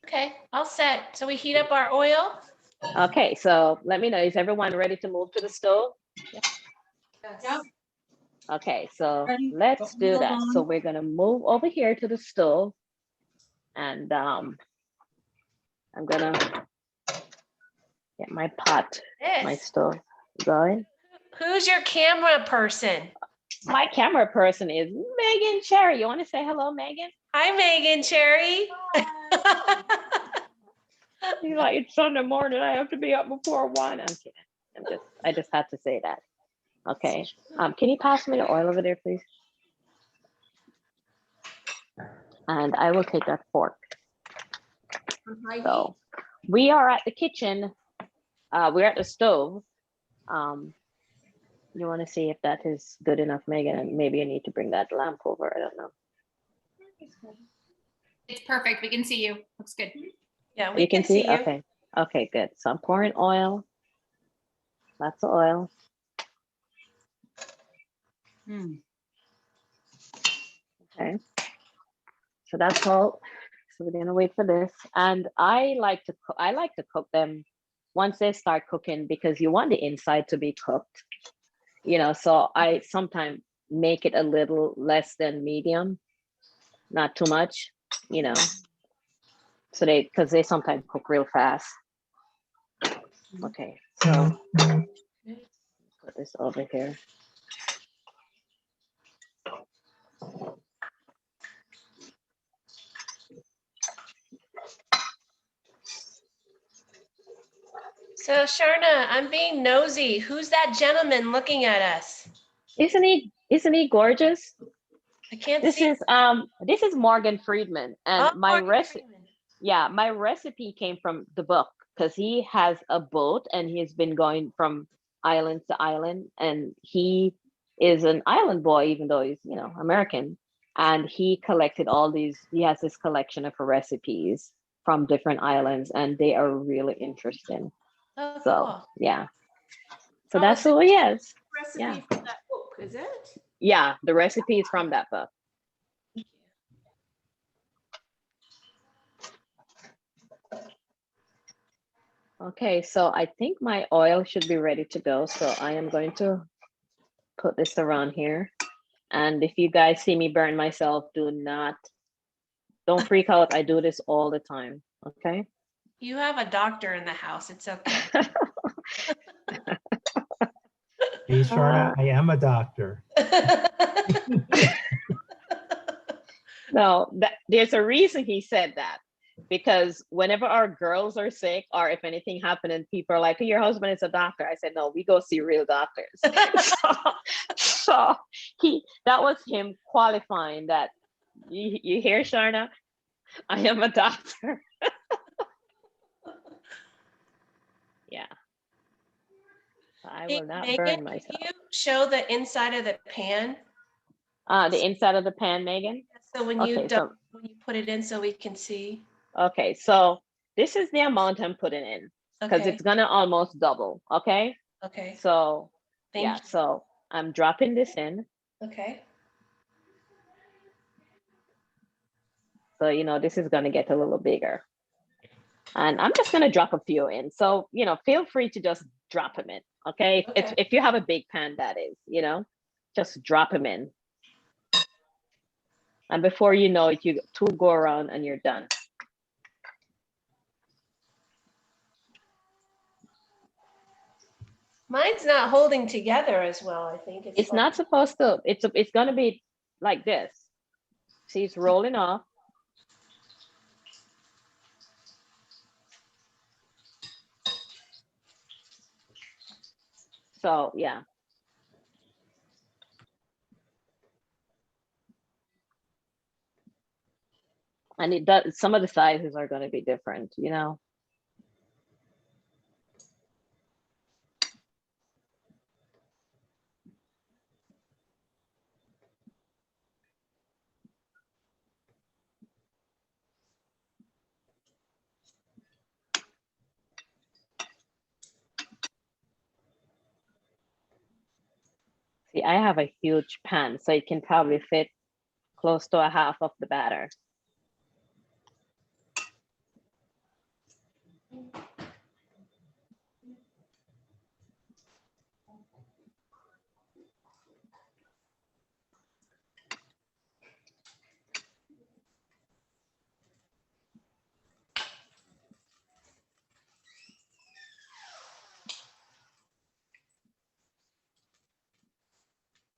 Okay, all set. So we heat up our oil. Okay, so let me know, is everyone ready to move to the stove? Yes. Yep. Okay, so Ready? let's do Go that. on. So we're gonna move over here to the stove, and I'm gonna get my pot, my Yes. stove going. Who's your camera person? My camera person is Megan Cherry. You want to say hello, Megan? Hi, Megan Cherry. She's like, it's Sunday morning, I have to be up before 1. I'm kidding. I just had to say that. Okay. Can you pass me the oil over there, please? And I will take that fork. So we are at the kitchen. We're at the stove. You want to see if that is good enough, Megan? And maybe you need to bring that lamp over. I don't know. It's perfect. We can see you. Looks good. Yeah, we can see you. Okay. Okay, good. So I'm pouring oil. Lots of oil. Okay. So that's all. So we're gonna wait for this. And I like to cook them once they start cooking, because you want the inside to be cooked. So I sometimes make it a little less than medium, not too much, so because they sometimes cook real fast. Okay, so put this over here. So Sharna, I'm being nosy. Who's that gentleman looking at us? Isn't he gorgeous? I can't This see. This is Morgan Friedman, and my Morgan recipe. Freeman. Yeah, my recipe came from the book, because he has a boat and he's been going from island to island, and he is an island boy, even though he's, American. And he collected he has this collection of recipes from different islands, and they are really interesting. Oh, So, cool. yeah. So that's who he is. Recipe Yeah. from that book, is it? Yeah, the recipe is from that book. Okay, so I think my oil should be ready to go. So I am going to put this around here. And if you guys see me burn myself, don't freak out. I do this all the time. Okay. You have a doctor in the house. It's okay. Hey, Sharna, I am a doctor. No, there's a reason he said that. Because whenever our girls are sick, or if anything happened and people are like, hey, your husband is a doctor, I said, no, we go see real doctors. so that was him qualifying that. You hear, Sharna? I am a doctor. Yeah. I will not Megan, burn myself. can you show the inside of the pan? The inside of the pan, Megan? So when Okay, when you put it in, so we can see. Okay, so this is the amount I'm putting in, because Okay. it's gonna almost double. Okay. Okay. So Thank you. so I'm dropping this in. Okay. So this is gonna get a little bigger, and I'm just gonna drop a few in. So feel free to just drop them in. Okay. If you have a big pan, that is, just drop them in. And before you know it, you 2 go around and you're done. Mine's not holding together as well, I think. It's not supposed to. It's gonna be like this. See, it's rolling off. So yeah. And it does, some of the sizes are going to be different, you know. See, I have a huge pan, so it can probably fit close to a half of the batter.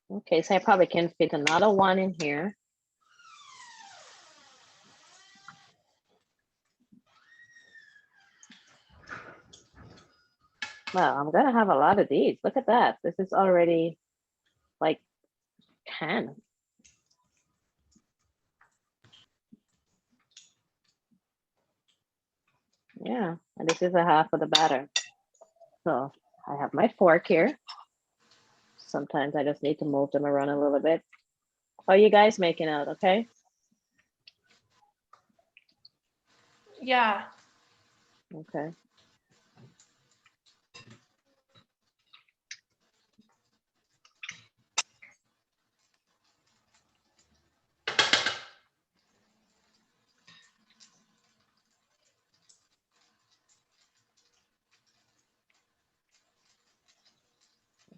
Okay, so I probably can fit another one in here. Well, I'm gonna have a lot of these. Look at that. This is already like 10. Yeah, and this is a half of the batter. So I have my fork here. Sometimes I just need to move them around a little bit. How are you guys making out, okay? Yeah. Okay.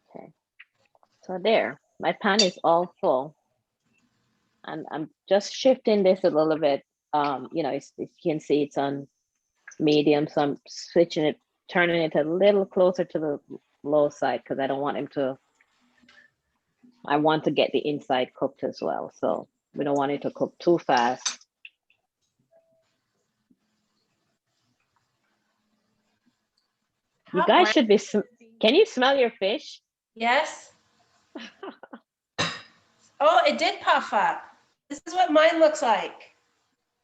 Okay. So there, my pan is all full. And I'm just shifting this a little bit. You know, you can see it's on medium, so I'm switching it, turning it a little closer to the low side because I don't want him to, I want to get the inside cooked as well. So we don't want it to cook too fast. You guys should be, can you smell your fish? Yes. Oh, it did puff up. This is what mine looks like.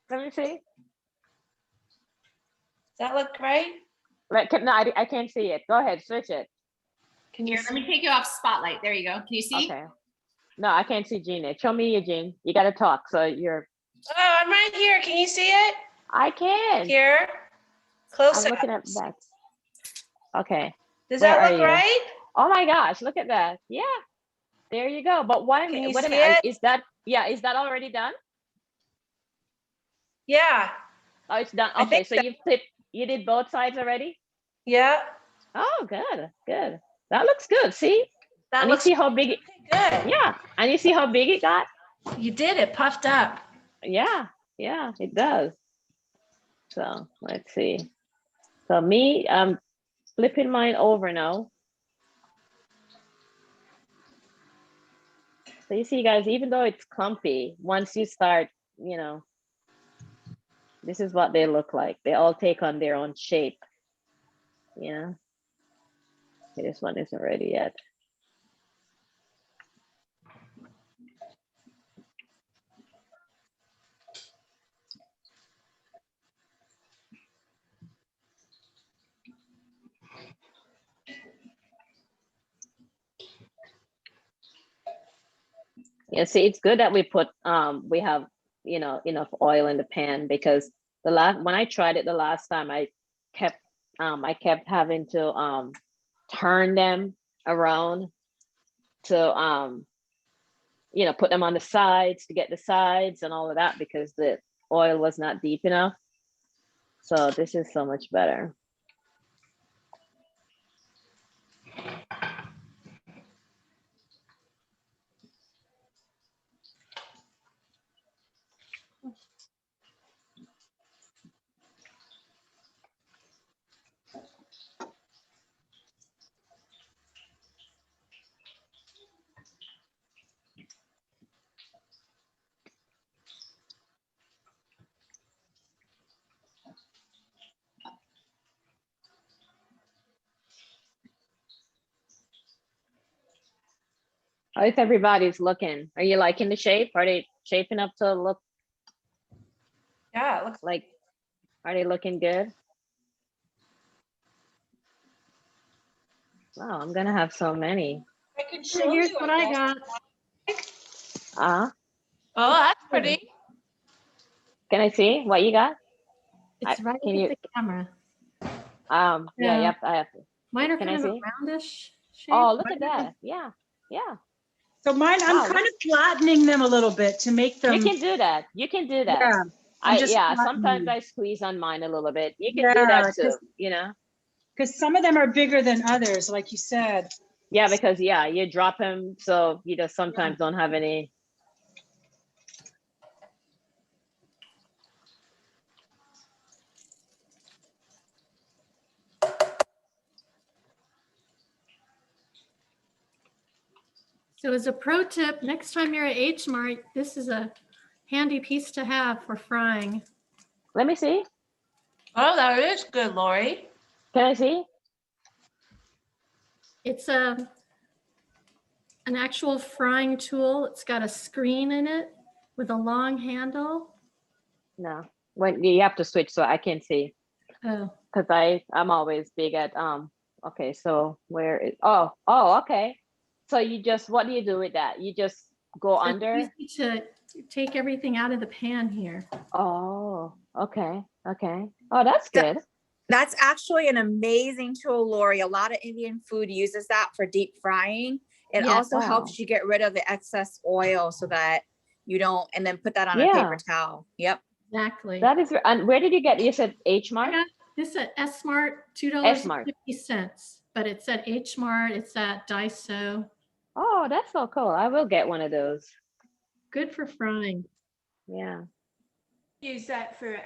Let me see. Does that look right? Right, no, I can't see it. Go ahead, switch it. Can you Here, let me take you off spotlight. There you go. Can you see? Okay. No, I can't see Gina. Show me Eugene. You got to talk. So you're. Oh, I'm right here. Can you see it? I can. Here. Close I'm up. looking at that. Okay. Does Where that are look you? right? Oh my gosh, look at that. Yeah. There you go. But why? Can you Wait a see minute. it? Is that, yeah, is that already done? Yeah. Oh, it's done. I Okay, think so so. you did both sides already? Yeah. Oh, good, good. That looks good. See? That And looks you see how big it, good. yeah. And you see how big it got? You did it, puffed up. Yeah, yeah, it does. So let's see. So me, I'm flipping mine over now. So you see, guys, even though it's clumpy, once you start, you know, this is what they look like. They all take on their own shape. Yeah. Okay, this one isn't ready yet. Yeah, see, it's good that we have, you know, enough oil in the pan, because when I tried it the last time, I kept having to turn them around to you know, put them on the sides to get the sides and all of that, because the oil was not deep enough. So this is so much better. How is everybody's looking? Are you liking the shape? Are they shaping up to look Yeah, it looks like, are they looking good? Wow, I'm gonna have so many. I can show Here's you. what I got. Uh, oh, that's pretty. can I see what you got? It's right can at you, the camera. yeah, Yeah. yep, I have to. Mine are Can kind I of a see? roundish shape. Oh, look at that. Yeah, yeah. So mine, I'm Wow, kind of flattening them a little bit to make them. you can do that. You can do that. Yeah, I'm just Sometimes flattening. I squeeze on mine a little bit. You can do Yeah, that too, you know? because some of them are bigger than others, like you said. Yeah, because you drop them, so you just sometimes don't have any. So as a pro tip, next time you're at H Mart, this is a handy piece to have for frying. Let me see. Oh, that is good, Lori. Can I see? It's an actual frying tool. It's got a screen in it with a long handle. No, when you have to switch so I can see. Oh, Because I'm always big at okay, so where is okay. So what do you do with that? You just go so under? it's easy to take everything out of the pan here. Oh, okay. Oh, that's good. That's actually an amazing tool, Lori. A lot of Indian food uses that for deep frying. It also helps you get rid of the excess oil so that you don't, and then put that on a paper towel. Yep. Exactly. That is, and where did you get, you said H Mart? I got this at S Mart, $2.50, but it's at H Mart, it's at Daiso. Oh, that's so cool. I will get one of those. Good for frying. Yeah. Use that for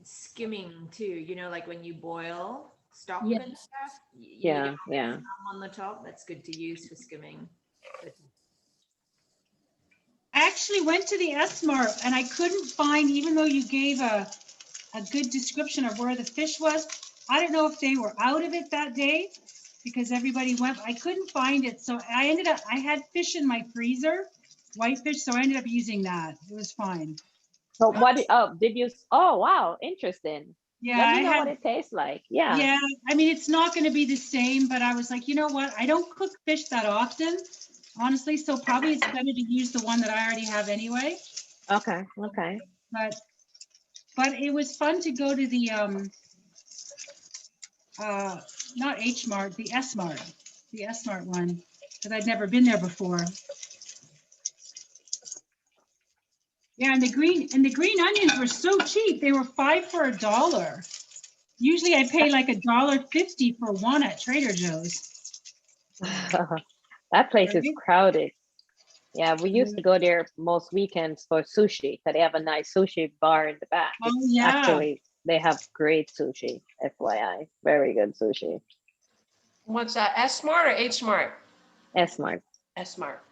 skimming too, you know, like when you boil stock and stuff. Yeah. On the top, that's good to use for skimming. I actually went to the S-Mart and I couldn't find, even though you gave a good description of where the fish was, I don't know if they were out of it that day because everybody went, I couldn't find it. So I had fish in my freezer, white fish, so I ended up using that. It was fine. So oh, wow, interesting. Yeah, Let me know what it tastes like. Yeah. Yeah, I mean, it's not going to be the same, but I was like, you know what? I don't cook fish that often, honestly, so probably it's better to use the one that I already have anyway. Okay. But it was fun to go to the not H Mart, the S Mart one, because I'd never been there before. Yeah, and the green onions were so cheap. They were 5 for $1. Usually I pay like $1.50 for one at Trader Joe's. That place is crowded. Yeah, we used to go there most weekends for sushi. So they have a nice sushi bar in the back. Oh, yeah. Actually, they have great sushi, FYI. Very good sushi. What's that, S Mart or H Mart? S Mart. S Mart.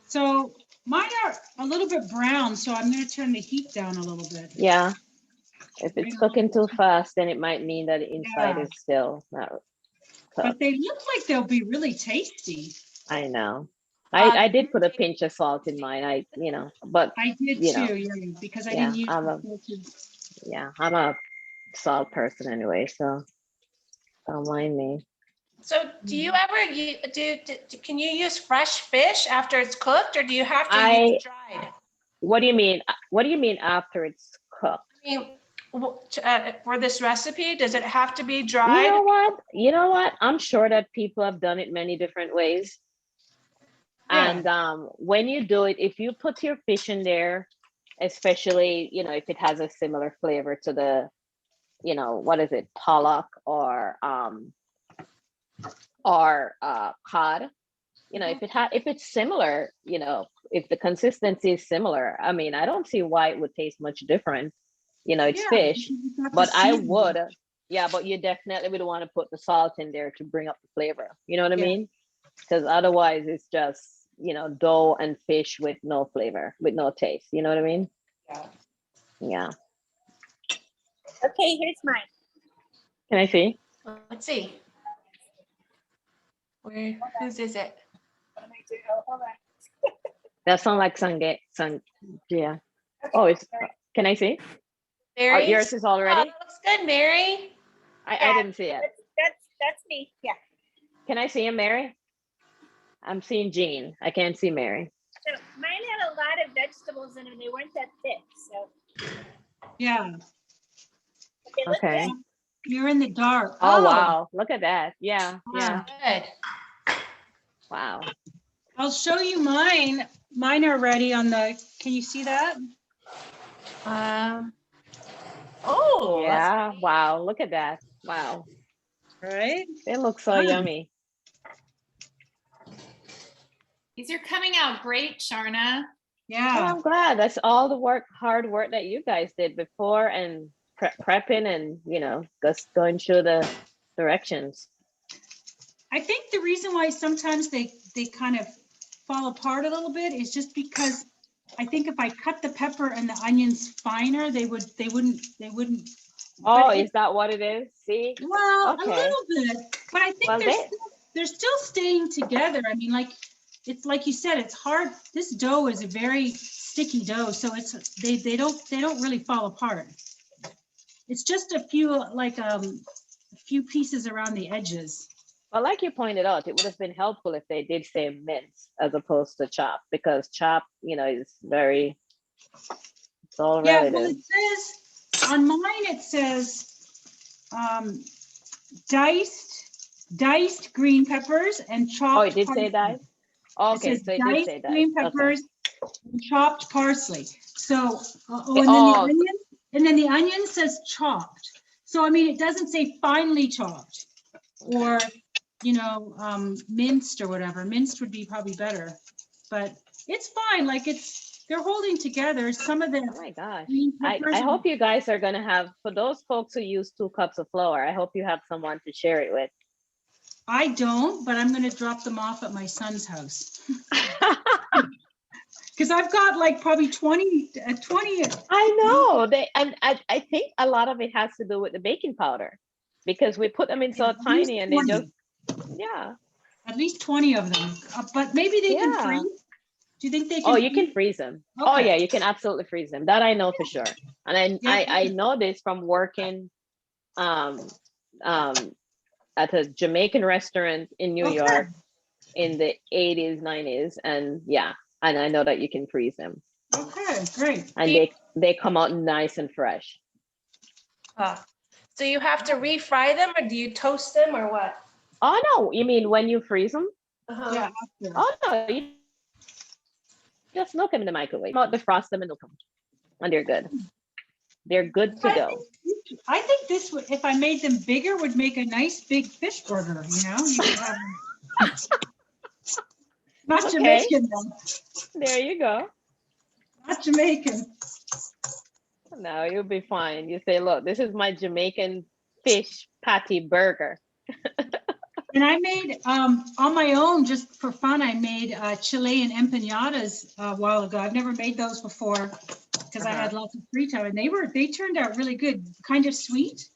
So mine are a little bit brown, so I'm going to turn the heat down a little bit. Yeah. If it's cooking too fast, then it might mean that the inside is still not cooked. But they look like they'll be really tasty. I know. I did put a pinch of salt in mine. But I did too, yeah, because I didn't use I'm a salt person anyway, so don't mind me. So do you ever can you use fresh fish after it's cooked, or do you have to use dried? What do you mean? What do you mean after it's cooked? I mean, for this recipe, does it have to be dried? You know what? I'm sure that people have done it many different ways. Yeah. And when you do it, if you put your fish in there, especially, if it has a similar flavor to the, what is it, pollock or cod, if it's similar, if the consistency is similar, I mean, I don't see why it would taste much different. It's fish, but I would, but you definitely would want to put the salt in there to bring up the flavor. You know what I mean? Because otherwise it's just, dough and fish with no flavor, with no taste. You know what I mean? Yeah. Okay, here's mine. Can I see? Let's see. Whose is it? am I doing? Oh, hold on. That sounds like yeah. Oh, it's, can I see? Mary? Yours is Oh, already? that looks good, Mary. I didn't see it. That's me. Yeah. Can I see him, Mary? I'm seeing Jean. I can't see Mary. So mine had a lot of vegetables in them. They weren't that thick. So Yeah, they look Okay. good. you're in the dark. Oh, wow. Look at that. Yeah. Yeah. Good. Wow. I'll show you mine. Mine are ready on the, can you see that? Oh, Yeah. Wow. Look at that. Wow. Right? They look so Fun. yummy. These are coming out great, Sharna. Oh, Yeah. I'm glad. That's all the hard work that you guys did before and prepping and, just going through the directions. I think the reason why sometimes they kind of fall apart a little bit is just because I think if I cut the pepper and the onions finer, they wouldn't. Oh, But is that what it is? See? well, Okay. a little bit, but I think Well, they're still staying together. I mean, like, it's like you said, it's hard. This dough is a very sticky dough, so they don't really fall apart. It's just a few pieces around the edges. Well, like you pointed out, it would have been helpful if they did say mince as opposed to chop, because chop, is very, it's all Yeah, relative. well, it says on mine, it says diced green peppers and chopped. Oh, it did say diced? Okay, it says so it did diced say green diced. peppers and chopped parsley. So, and then the onion says chopped. So, I mean, it doesn't say finely chopped or, minced or whatever. Minced would be probably better, but it's fine. Like they're holding together. Some of the Oh my gosh. green peppers. I hope you guys are going to have, for those folks who use 2 cups of flour, I hope you have someone to share it with. I don't, but I'm going to drop them off at my son's house. Because I've got like probably 20. I know. I think a lot of it has to do with the baking powder, because we put them in so tiny and they just, yeah. At least 20 of them. But maybe they can freeze. Do you think they can? Oh, you can freeze them. Okay. Oh yeah, you can absolutely freeze them. That I know for sure. And I know this from working at a Jamaican restaurant in New York in the 80s, 90s. And yeah, and I know that you can freeze them. Okay, great. And they come out nice and fresh. So you have to refry them, or do you toast them, or what? Oh no, you mean when you freeze them? Yeah. Oh no, you just look them in the microwave. Defrost them and look them, and they're good. They're good to go. I think this would, if I made them bigger, would make a nice big fish burger. You could have not Jamaican though. There you go. Not Jamaican. No, you'll be fine. You say, look, this is my Jamaican fish patty burger. And I made, on my own, just for fun, I made Chilean empanadas a while ago. I've never made those before because I had lots of free time, and they turned out really good, kind of sweet.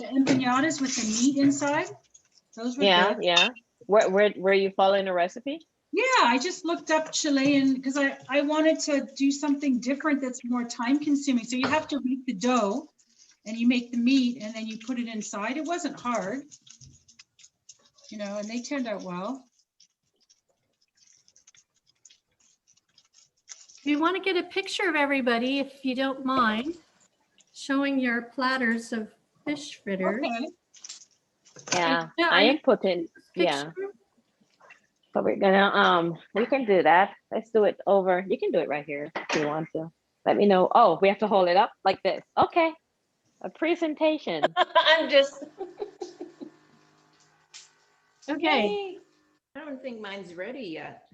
The empanadas with the meat inside, those were good. Yeah. Were you following a recipe? Yeah, I just looked up Chilean because I wanted to do something different that's more time consuming. So you have to make the dough and you make the meat and then you put it inside. It wasn't hard, and they turned out well. We want to get a picture of everybody, if you don't mind, showing your platters of fish fritters. Okay. Yeah, I am putting, yeah. But we're gonna, we can do that. Let's do it over. You can do it right here if you want to. Let me know. Oh, we have to hold it up like this. Okay. A presentation. I'm just. Okay. Yay. I don't think mine's ready yet.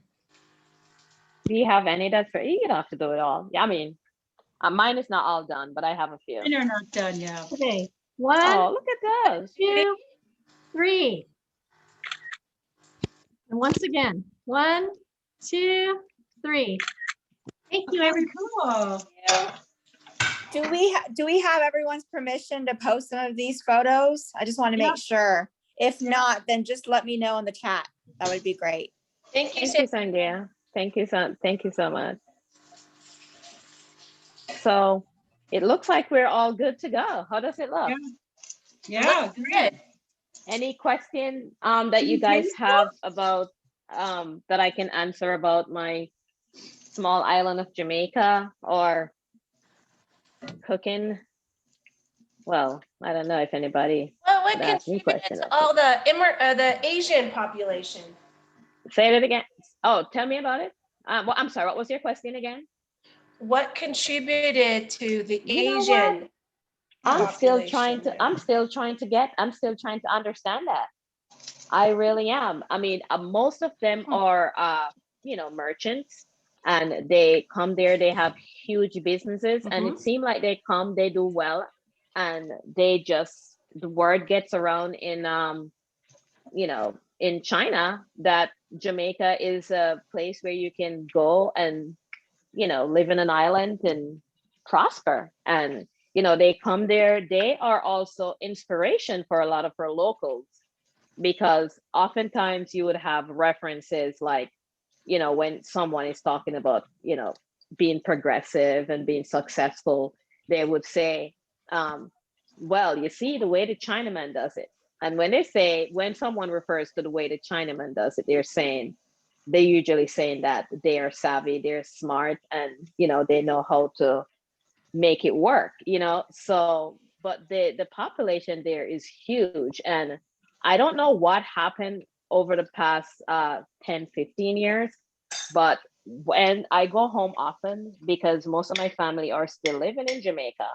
Do you have any that's ready? You don't have to do it all. Yeah, I mean, mine is not all done, but I have a few. They're not done, yeah. Okay. 1, Oh, look at those. 2, 3. And once again, 1, 2, 3. Thank you, everyone. Cool. Do we have everyone's permission to post some of these photos? I just want to make sure. If not, then just let me know in the chat. That would be great. Thank you, Thank you, Sandhya. Thank you so much. So it looks like we're all good to go. How does it look? Yeah. Good. Any question that you guys have about that I can answer about my small island of Jamaica or cooking? Well, I don't know if anybody Well, what would ask me contributed questions. to all the Asian population? Say it again. Oh, tell me about it. Well, I'm sorry. What was your question again? What contributed to the You know Asian what? I'm still population? trying to understand that. I really am. I mean, most of them are, merchants, and they come there, they have huge businesses, and it seems like they come, they do well, and the word gets around in China that Jamaica is a place where you can go and, live in an island and prosper. And, they come there, they are also inspiration for a lot of our locals, because oftentimes you would have references like, when someone is talking about, being progressive and being successful, they would say, well, you see the way the Chinaman does it. And when someone refers to the way the Chinaman does it, they're usually saying that they are savvy, they're smart, and, they know how to make it work, so, but the population there is huge, and I don't know what happened over the past 10-15 years, but when I go home often, because most of my family are still living in Jamaica,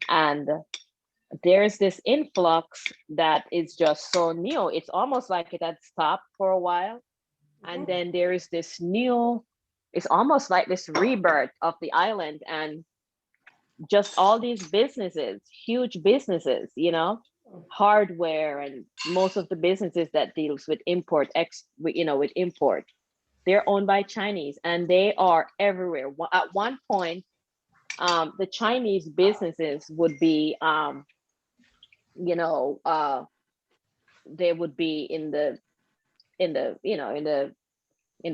and there's this influx that is just so new. It's almost like it had stopped for a while, and then there is this new, it's almost like this rebirth of the island, and just all these businesses, huge businesses, hardware, and most of the businesses that deals with with import, they're owned by Chinese, and they are everywhere. At one point, the Chinese businesses would be, they would be in the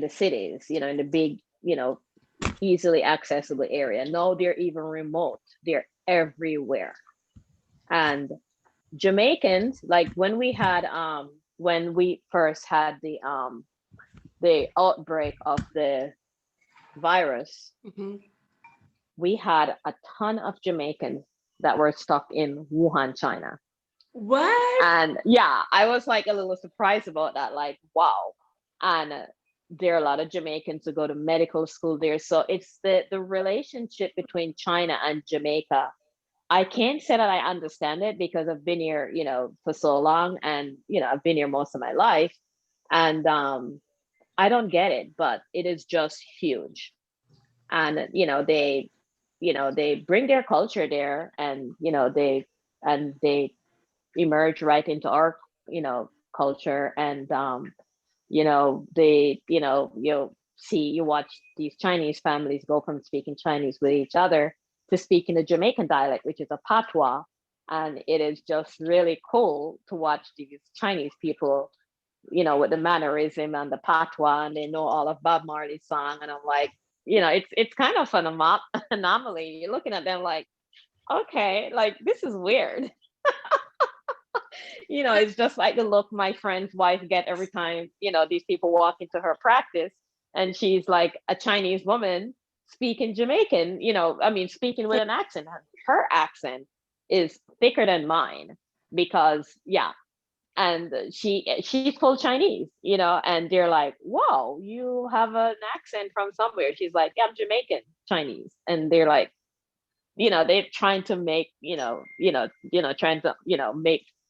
cities, in the big, easily accessible area. No, they're even remote. They're everywhere. And Jamaicans, like when we first had the outbreak of the virus, we had a ton of Jamaicans that were stuck in Wuhan, China. What? And yeah, I was like a little surprised about that, like, wow. And there are a lot of Jamaicans who go to medical school there. So it's the relationship between China and Jamaica. I can't say that I understand it, because I've been here, for so long, and, I've been here most of my life, and I don't get it, but it is just huge. And, they bring their culture there, and, they emerge right into our, culture. And, you watch these Chinese families go from speaking Chinese with each other to speaking the Jamaican dialect, which is a patois. And it is just really cool to watch these Chinese people, with the mannerism and the patois, and they know all of Bob Marley's song. And I'm like, it's kind of an anomaly. You're looking at them like, okay, like, this is weird. It's just like the look my friend's wife get every time, these people walk into her practice, and she's like a Chinese woman speaking Jamaican, speaking with an accent. Her accent is thicker than mine, because yeah. And she's full Chinese, and they're like, "Whoa, you have an accent from somewhere." She's like, "Yeah, I'm Jamaican Chinese," and they're like, they're trying to make,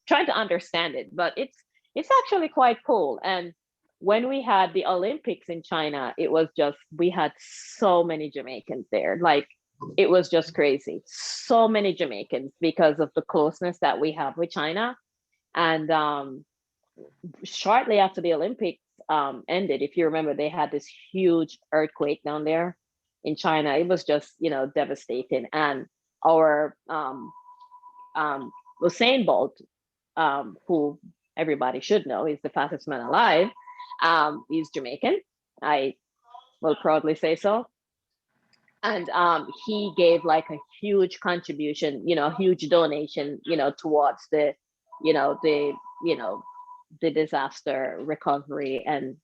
trying to understand it, but it's actually quite cool. And when we had the Olympics in China, it was just, we had so many Jamaicans there, like, it was just crazy. So many Jamaicans, because of the closeness that we have with China. And shortly after the Olympics ended, if you remember, they had this huge earthquake down there in China. It was just, devastating. And our Usain Bolt, who everybody should know, is the fastest man alive. He's Jamaican. I will proudly say so. And he gave like a huge contribution, huge donation, towards the disaster recovery and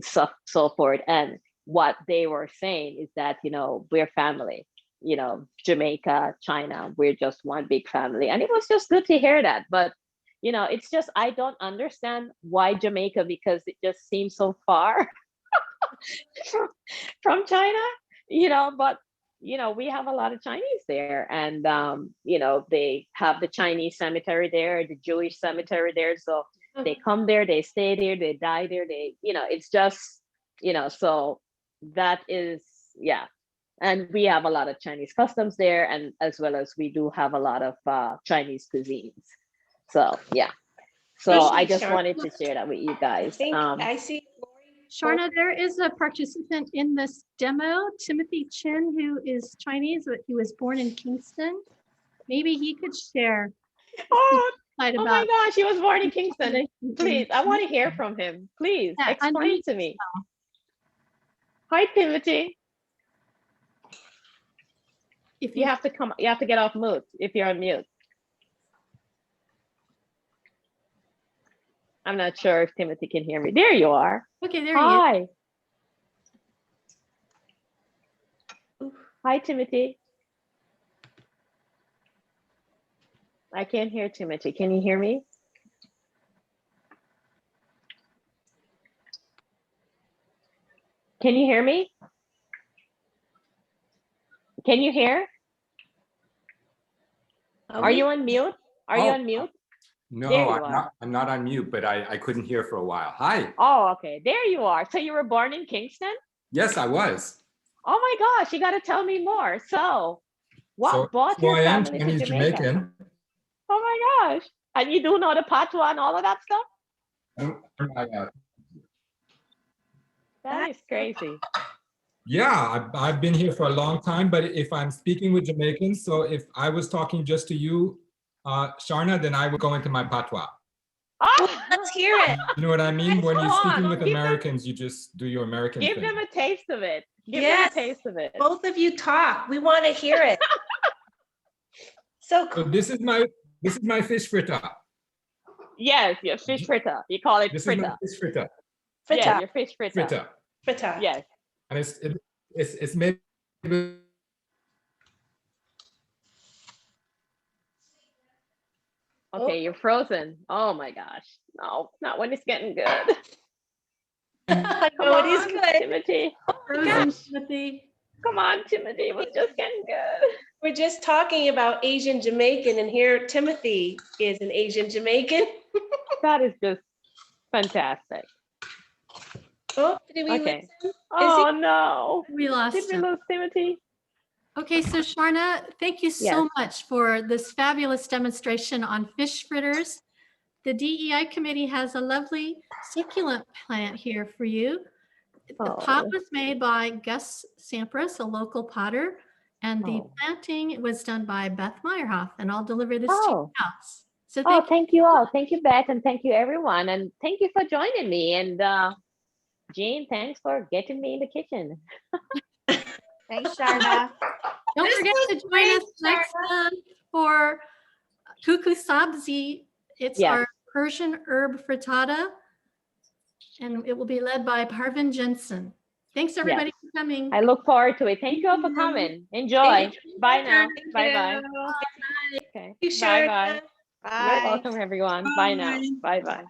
so forth. And what they were saying is that, we're family, Jamaica, China, we're just one big family. And it was just good to hear that. But, it's just, I don't understand why Jamaica, because it just seems so far from China, but, we have a lot of Chinese there, and, they have the Chinese cemetery there, the Jewish cemetery there. So they come there, they stay there, they die there, it's just, so that is, yeah. And we have a lot of Chinese customs there, and as well as we do have a lot of Chinese cuisines. So, yeah. So I just wanted to share that with you guys. I see. Sharna, there is a participant in this demo, Timothy Chin, who is Chinese, but he was born in Kingston. Maybe he could share. Oh my gosh, he was born in Kingston. Please, I want to hear from him. Please, explain to me. Hi, Timothy. If you have to get off mute if you're on mute. I'm not sure if Timothy can hear me. There you are. Okay, there Hi. he is. Hi, Timothy. I can't hear Timothy. Can you hear me? Can you hear me? Can you hear? Are you on mute? Are you on mute? No, I'm not on mute, but I couldn't hear for a while. Hi. Oh, okay. There you are. So you were born in Kingston? Yes, I was. Oh my gosh, you got to tell me more. So what brought your family to Jamaica? Jamaican. Oh my gosh. And you do know the patois and all of that stuff? That is crazy. Yeah, I've been here for a long time, but if I'm speaking with Jamaicans, so if I was talking just to you, Sharna, then I would go into my patois. Oh, let's hear it. You know what I mean? When you're speaking with Americans, you just do your American thing. Give them a taste of it. Give them a taste of it. Both of you talk. We want to hear it. So cool. So this is my fish fritter. Yes, your fish fritter. You call it this fritter. Is my fish fritter. Fritter. Yeah, your fish fritter. Fritter. Fritter. Yes. And it's made with okay, you're frozen. Oh my gosh. No, not when it's getting good. I know it is good. Timothy. Frozen Timothy. Come on, Timothy. It was just getting good. We're just talking about Asian Jamaican, and here Timothy is an Asian Jamaican. That is just fantastic. Oh, did we okay. lose him? Oh no. We lost Did we him. lose Timothy? Okay, so Sharna, thank you so much for this fabulous demonstration on fish fritters. The DEI committee has a lovely succulent plant here for you. The pot was made by Gus Sampras, a local potter, and the planting was done by Beth Meyerhoff, and I'll deliver this to your house. So thank you all. Thank you, Beth, and thank you, everyone. And thank you for joining me. And Jean, thanks for getting me in the kitchen. Thanks, Sharna. Don't forget to join us next month for Kuku Sabzi. It's our Persian herb frittata, and it will be led by Parvin Jensen. Thanks, everybody, for coming. I look forward to it. Thank you all for coming. Enjoy. Bye now. Bye-bye. Okay. Bye-bye. Bye. You're welcome, everyone. Bye now. Bye-bye.